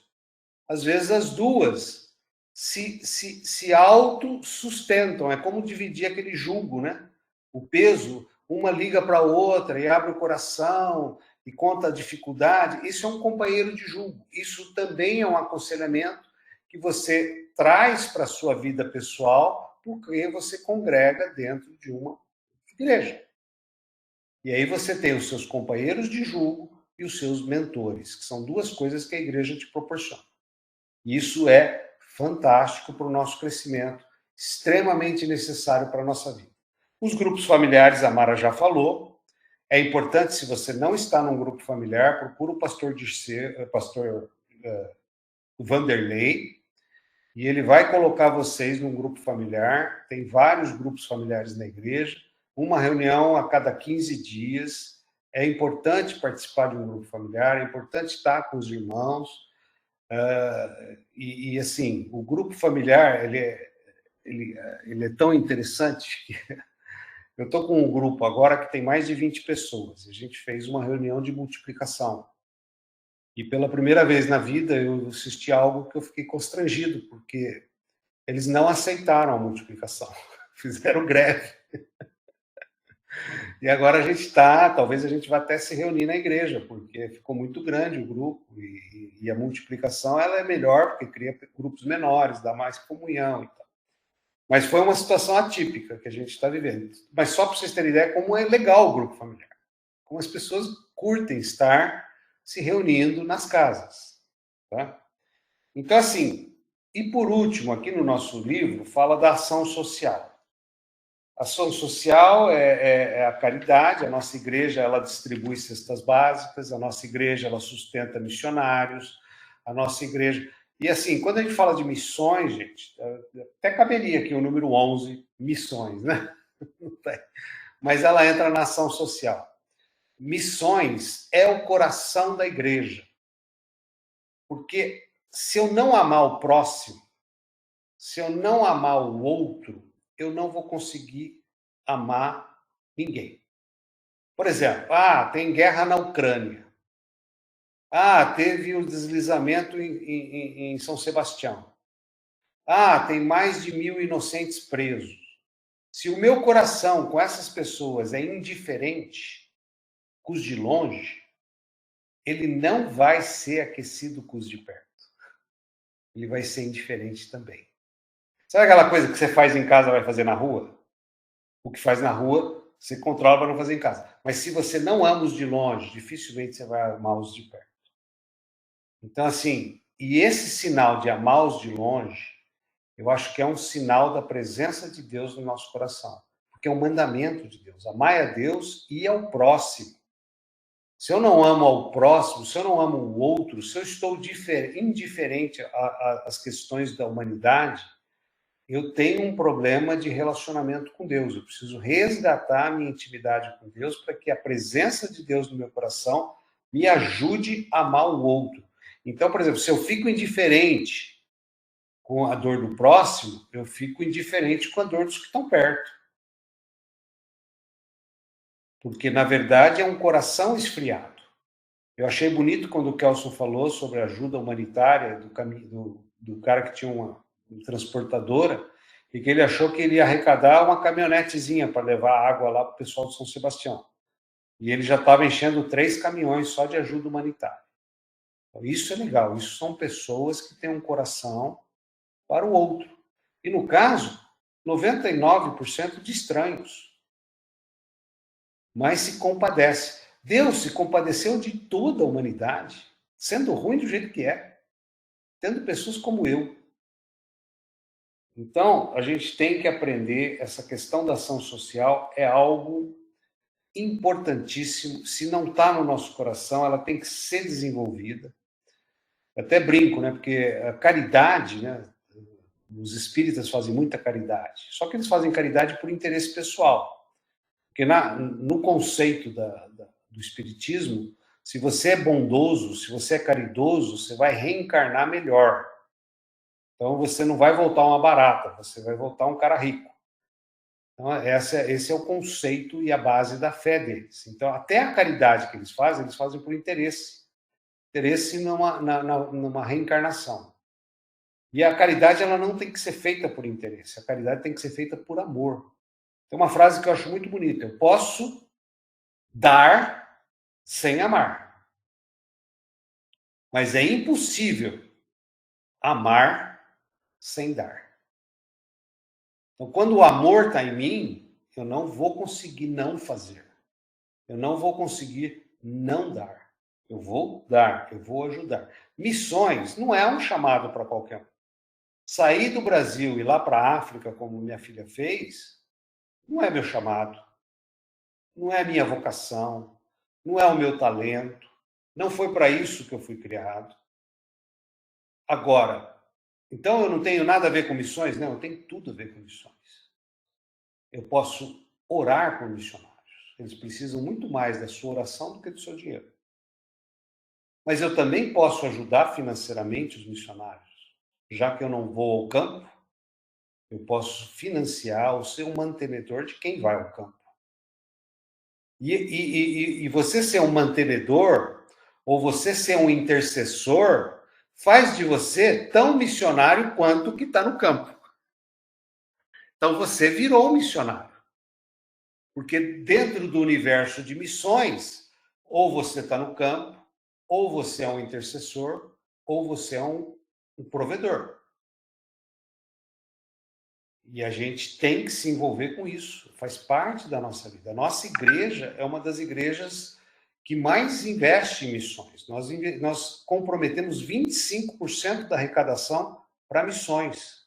Às vezes as duas se autossustentam. É como dividir aquele jugo, né? O peso, uma liga para a outra e abre o coração e conta a dificuldade. Isso é um companheiro de jugo. Isso também é um aconselhamento que você traz para a sua vida pessoal porque você congrega dentro de uma igreja. E aí você tem os seus companheiros de jugo e os seus mentores, que são duas coisas que a igreja te proporciona. Isso é fantástico para o nosso crescimento, extremamente necessário para a nossa vida. Os grupos familiares, a Mara já falou. É importante, se você não está num grupo familiar, procura o pastor Vanderlei, e ele vai colocar vocês num grupo familiar. Tem vários grupos familiares na igreja, uma reunião a cada 15 dias. É importante participar de um grupo familiar, é importante estar com os irmãos. Assim, o grupo familiar, ele é tão interessante que eu estou com um grupo agora que tem mais de 20 pessoas. A gente fez uma reunião de multiplicação. E pela primeira vez na vida eu assisti a algo que eu fiquei constrangido, porque eles não aceitaram a multiplicação. Fizeram greve. E agora a gente está, talvez a gente vá até se reunir na igreja, porque ficou muito grande o grupo e a multiplicação ela é melhor, porque cria grupos menores, dá mais comunhão e tal. Mas foi uma situação atípica que a gente está vivendo. Mas só para vocês terem ideia como é legal o grupo familiar. Como as pessoas curtem estar se reunindo nas casas. Tá? Então, assim, e por último, aqui no nosso livro, fala da ação social. A ação social é a caridade, a nossa igreja ela distribui cestas básicas, a nossa igreja ela sustenta missionários, a nossa igreja... E assim, quando a gente fala de missões, gente, até caberia aqui o número 11, missões, né? Mas ela entra na ação social. Missões é o coração da igreja. Porque se eu não amar o próximo, se eu não amar o outro, eu não vou conseguir amar ninguém. Por exemplo, tem guerra na Ucrânia. Teve o deslizamento em São Sebastião. Tem mais de 1.000 inocentes presos. Se o meu coração com essas pessoas é indiferente, com os de longe, ele não vai ser aquecido com os de perto. Ele vai ser indiferente também. Sabe aquela coisa que você faz em casa vai fazer na rua? O que faz na rua, você controla para não fazer em casa. Mas se você não ama os de longe, dificilmente você vai amar os de perto. Então, assim, e esse sinal de amar os de longe, eu acho que é um sinal da presença de Deus no nosso coração. Porque é um mandamento de Deus. Amar a Deus e ao próximo. Se eu não amo ao próximo, se eu não amo o outro, se eu estou indiferente às questões da humanidade, eu tenho um problema de relacionamento com Deus. Eu preciso resgatar a minha intimidade com Deus para que a presença de Deus no meu coração me ajude a amar o outro. Então, por exemplo, se eu fico indiferente com a dor do próximo, eu fico indiferente com a dor dos que estão perto. Porque, na verdade, é um coração esfriado. Eu achei bonito quando o Kelson falou sobre a ajuda humanitária do cara que tinha uma transportadora, e que ele achou que ele ia arrecadar uma caminhonetezinha para levar água lá para o pessoal de São Sebastião. E ele já estava enchendo 3 caminhões só de ajuda humanitária. Então, isso é legal, isso são pessoas que têm um coração para o outro. E no caso, 99% de estranhos. Mas se compadece. Deus se compadeceu de toda a humanidade, sendo ruim do jeito que é, tendo pessoas como eu. Então, a gente tem que aprender, essa questão da ação social é algo importantíssimo. Se não está no nosso coração, ela tem que ser desenvolvida. Eu até brinco, né? Porque a caridade, né? Os espíritas fazem muita caridade. Só que eles fazem caridade por interesse pessoal. Porque no conceito do espiritismo, se você é bondoso, se você é caridoso, você vai reencarnar melhor. Então, você não vai voltar uma barata, você vai voltar um cara rico. Então, esse é o conceito e a base da fé deles. Então, até a caridade que eles fazem por interesse. Interesse numa reencarnação. E a caridade ela não tem que ser feita por interesse. A caridade tem que ser feita por amor. Tem uma frase que eu acho muito bonita. Eu posso dar sem amar. Mas é impossível amar sem dar. Então, quando o amor está em mim, eu não vou conseguir não fazer. Eu não vou conseguir não dar. Eu vou dar, eu vou ajudar. Missões não é um chamado para qualquer um. Sair do Brasil e ir lá para a África, como minha filha fez, não é meu chamado. Não é minha vocação. Não é o meu talento. Não foi para isso que eu fui criado. Agora, então eu não tenho nada a ver com missões? Não, eu tenho tudo a ver com missões. Eu posso orar por missionários. Eles precisam muito mais da sua oração do que do seu dinheiro. Mas eu também posso ajudar financeiramente os missionários. Já que eu não vou ao campo, eu posso financiar ou ser um mantenedor de quem vai ao campo. E você ser um mantenedor ou você ser um intercessor faz de você tão missionário quanto o que está no campo. Então você virou um missionário. Porque dentro do universo de missões, ou você está no campo, ou você é um intercessor, ou você é um provedor. E a gente tem que se envolver com isso, faz parte da nossa vida. A nossa igreja é uma das igrejas que mais investe em missões. Nós comprometemos 25% da arrecadação para missões.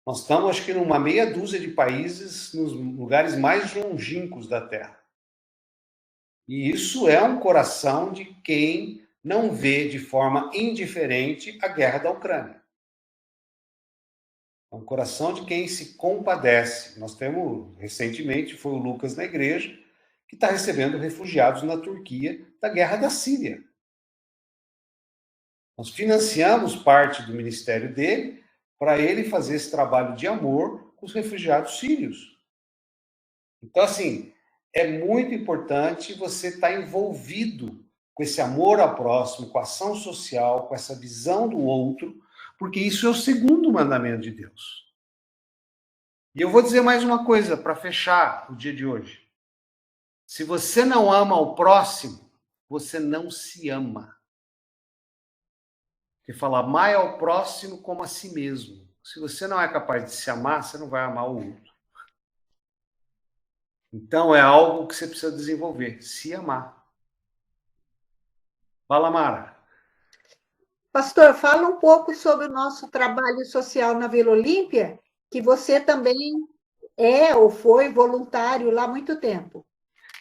Nós estamos, acho que, numa meia dúzia de países, nos lugares mais longínquos da Terra. E isso é um coração de quem não vê de forma indiferente a guerra da Ucrânia. É um coração de quem se compadece. Nós temos, recentemente, foi o Lucas na igreja, que está recebendo refugiados na Turquia da guerra da Síria. Nós financiamos parte do ministério dele para ele fazer esse trabalho de amor com os refugiados sírios. Então, assim, é muito importante você estar envolvido com esse amor ao próximo, com a ação social, com essa visão do outro, porque isso é o segundo mandamento de Deus. E eu vou dizer mais uma coisa para fechar o dia de hoje. Se você não ama o próximo, você não se ama. Porque fala, amar ao próximo como a si mesmo. Se você não é capaz de se amar, você não vai amar o outro. Então é algo que você precisa desenvolver, se amar. Fala, Mara. Pastor, fala um pouco sobre o nosso trabalho social na Vila Olímpia, que você também é ou foi voluntário lá há muito tempo.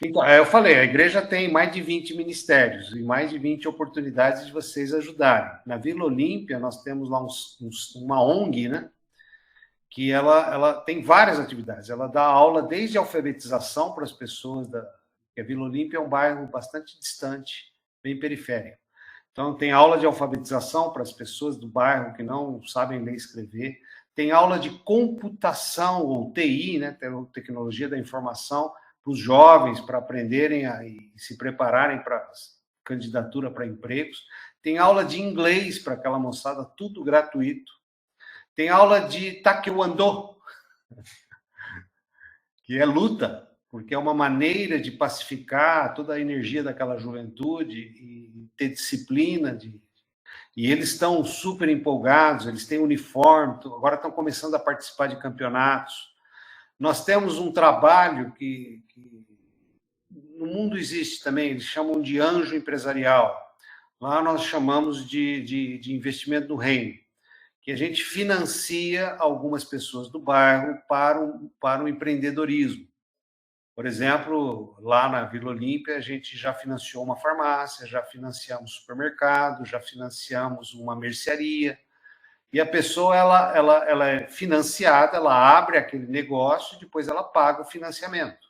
Então, eu falei, a igreja tem mais de 20 ministérios e mais de 20 oportunidades de vocês ajudarem. Na Vila Olímpia, nós temos lá uma ONG, né? Que ela tem várias atividades. Ela dá aula desde alfabetização para as pessoas. Porque a Vila Olímpia é um bairro bastante distante, bem periférico. Então, tem aula de alfabetização para as pessoas do bairro que não sabem ler e escrever. Tem aula de computação, ou TI, né? Tecnologia da informação, para os jovens, para aprenderem e se prepararem para a candidatura para empregos. Tem aula de inglês para aquela moçada, tudo gratuito. Tem aula de taekwondo, que é luta, porque é uma maneira de pacificar toda a energia daquela juventude e ter disciplina. E eles estão super empolgados, eles têm uniforme, agora estão começando a participar de campeonatos. Nós temos um trabalho que no mundo existe também, eles chamam de anjo empresarial. Lá nós chamamos de investimento no reino, que a gente financia algumas pessoas do bairro para o empreendedorismo. Por exemplo, lá na Vila Olímpia, a gente já financiou uma farmácia, já financiamos supermercado, já financiamos uma mercearia. E a pessoa ela é financiada, ela abre aquele negócio e depois ela paga o financiamento.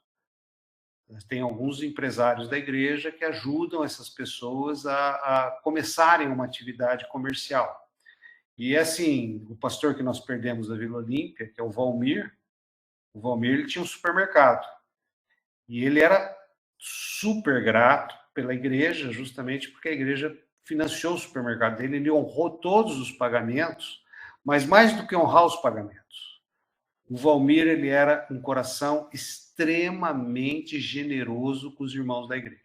Tem alguns empresários da igreja que ajudam essas pessoas a começarem uma atividade comercial. E assim, o pastor que nós perdemos da Vila Olímpia, que é o Valmir ele tinha um supermercado. E ele era super grato pela igreja, justamente porque a igreja financiou o supermercado dele, ele honrou todos os pagamentos, mas mais do que honrar os pagamentos, o Valmir, ele era um coração extremamente generoso com os irmãos da igreja.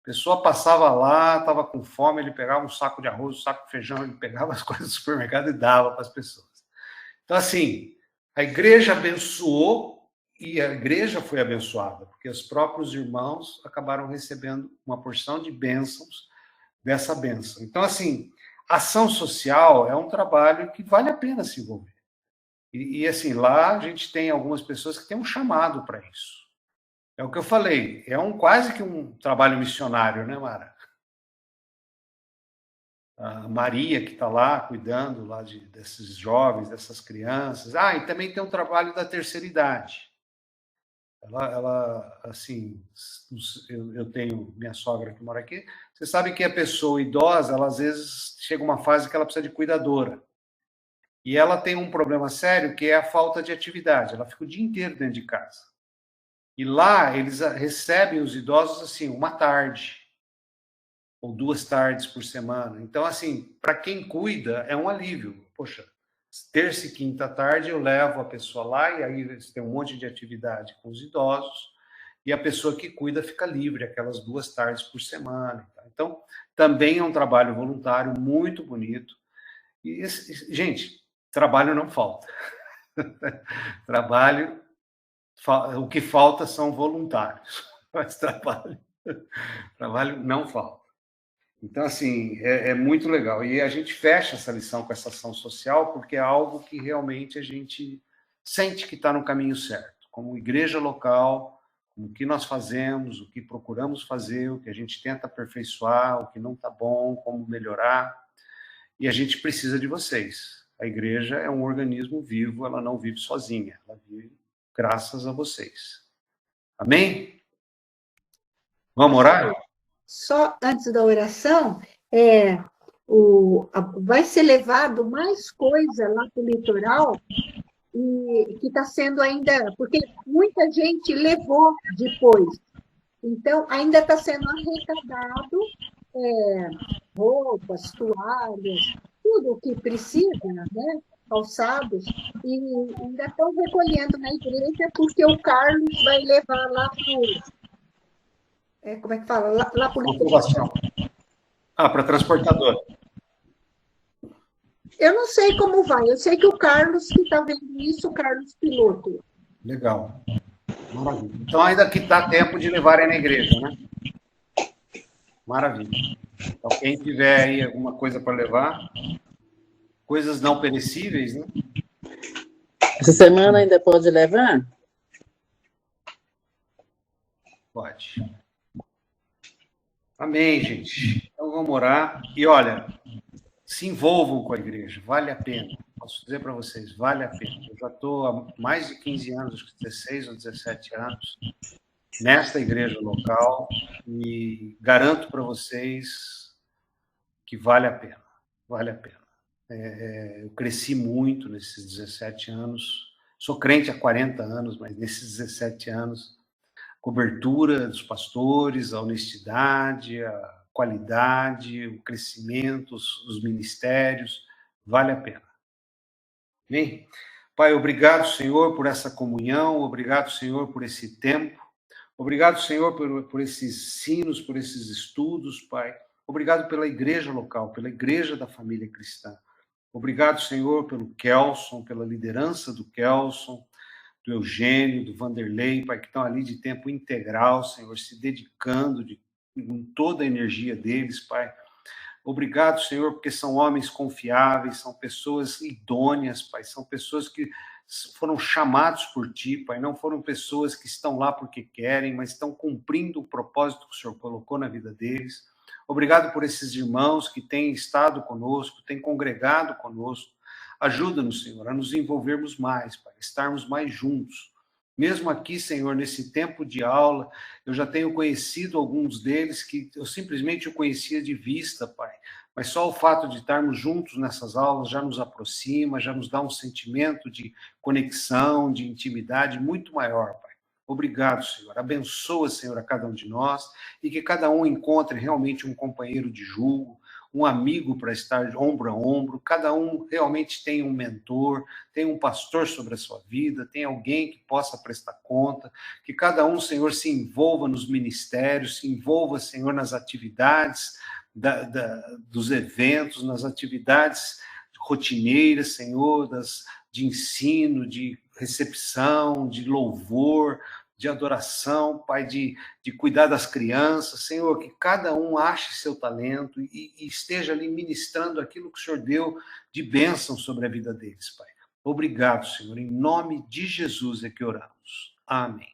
A pessoa passava lá, estava com fome, ele pegava um saco de arroz, um saco de feijão, ele pegava as coisas do supermercado e dava para as pessoas. Então, assim, a igreja abençoou e a igreja foi abençoada, porque os próprios irmãos acabaram recebendo uma porção de bênçãos dessa bênção. Então, assim, ação social é um trabalho que vale a pena se envolver. E assim, lá a gente tem algumas pessoas que têm um chamado para isso. É o que eu falei, é quase que um trabalho missionário, né, Mara? A Maria, que está lá cuidando lá desses jovens, dessas crianças. E também tem um trabalho da terceira idade. Ela assim, eu tenho minha sogra que mora aqui. Você sabe que a pessoa idosa, ela às vezes chega uma fase que ela precisa de cuidadora. E ela tem um problema sério, que é a falta de atividade. Ela fica o dia inteiro dentro de casa. E lá eles recebem os idosos assim, uma tarde ou 2 tardes por semana. Então, assim, para quem cuida, é um alívio. Poxa, Terça e quinta à tarde eu levo a pessoa lá, e aí eles têm um monte de atividade com os idosos, e a pessoa que cuida fica livre aquelas 2 tardes por semana. Então, também é um trabalho voluntário muito bonito. E, gente, trabalho não falta. Trabalho, o que falta são voluntários, mas trabalho não falta. Então, assim, é muito legal. E a gente fecha essa lição com essa ação social, porque é algo que realmente a gente sente que está no caminho certo. Como igreja local, o que nós fazemos, o que procuramos fazer, o que a gente tenta aperfeiçoar, o que não está bom, como melhorar. E a gente precisa de vocês. A igreja é um organismo vivo, ela não vive sozinha, ela vive graças a vocês. Amém? Vamos orar? Só antes da oração, vai ser levado mais coisa lá para o litoral, e que está sendo ainda, porque muita gente levou depois. Então, ainda está sendo arrecadado roupas, toalhas, tudo o que precisa, né? Calçados, e ainda estão recolhendo na igreja, porque o Carlos vai levar lá para como é que fala? Lá para o litoral. Para transportador. Eu não sei como vai, eu sei que o Carlos que está vendo isso, o Carlos piloto. Legal. Maravilha. Então ainda que está tempo de levarem na igreja, né? Maravilha. Então quem tiver aí alguma coisa para levar, coisas não perecíveis, né? Essa semana ainda pode levar? Pode. Amém, gente. Então vamos orar. E olha, se envolvam com a igreja, vale a pena. Posso dizer para vocês, vale a pena. Eu já estou há mais de 15 anos, acho que 16 ou 17 anos, nesta igreja local, e garanto para vocês que vale a pena. Vale a pena. Eu cresci muito nesses 17 anos. Sou crente há 40 anos, mas nesses 17 anos, cobertura dos pastores, a honestidade, a qualidade, o crescimento, os ministérios, vale a pena. Amém? Pai, obrigado, Senhor, por essa comunhão, obrigado, Senhor, por esse tempo, obrigado, Senhor, por esses sinos, por esses estudos, Pai. Obrigado pela igreja local, pela igreja da família cristã. Obrigado, Senhor, pelo Kelson, pela liderança do Kelson, do Eugênio, do Vanderlei, Pai, que estão ali de tempo integral, Senhor, se dedicando com toda a energia deles, Pai. Obrigado, Senhor, porque são homens confiáveis, são pessoas idôneas, Pai, são pessoas que foram chamados por Ti, Pai, não foram pessoas que estão lá porque querem, mas estão cumprindo o propósito que o Senhor colocou na vida deles. Obrigado por esses irmãos que têm estado conosco, têm congregado conosco. Ajuda-nos, Senhor, a nos envolvermos mais, Pai, estarmos mais juntos. Mesmo aqui, Senhor, nesse tempo de aula, eu já tenho conhecido alguns deles que eu simplesmente o conhecia de vista, Pai. Mas só o fato de estarmos juntos nessas aulas já nos aproxima, já nos dá um sentimento de conexão, de intimidade muito maior, Pai. Obrigado, Senhor. Abençoa, Senhor, a cada um de nós e que cada um encontre realmente um companheiro de julgo, um amigo para estar ombro a ombro, cada um realmente tem um mentor, tem um pastor sobre a sua vida, tem alguém que possa prestar conta, que cada um, Senhor, se envolva nos ministérios, se envolva, Senhor, nas atividades dos eventos, nas atividades rotineiras, Senhor, de ensino, de recepção, de louvor, de adoração, Pai, de cuidar das crianças, Senhor, que cada um ache seu talento e esteja ali ministrando aquilo que o Senhor deu de bênção sobre a vida deles, Pai. Obrigado, Senhor, em nome de Jesus é que oramos. Amém.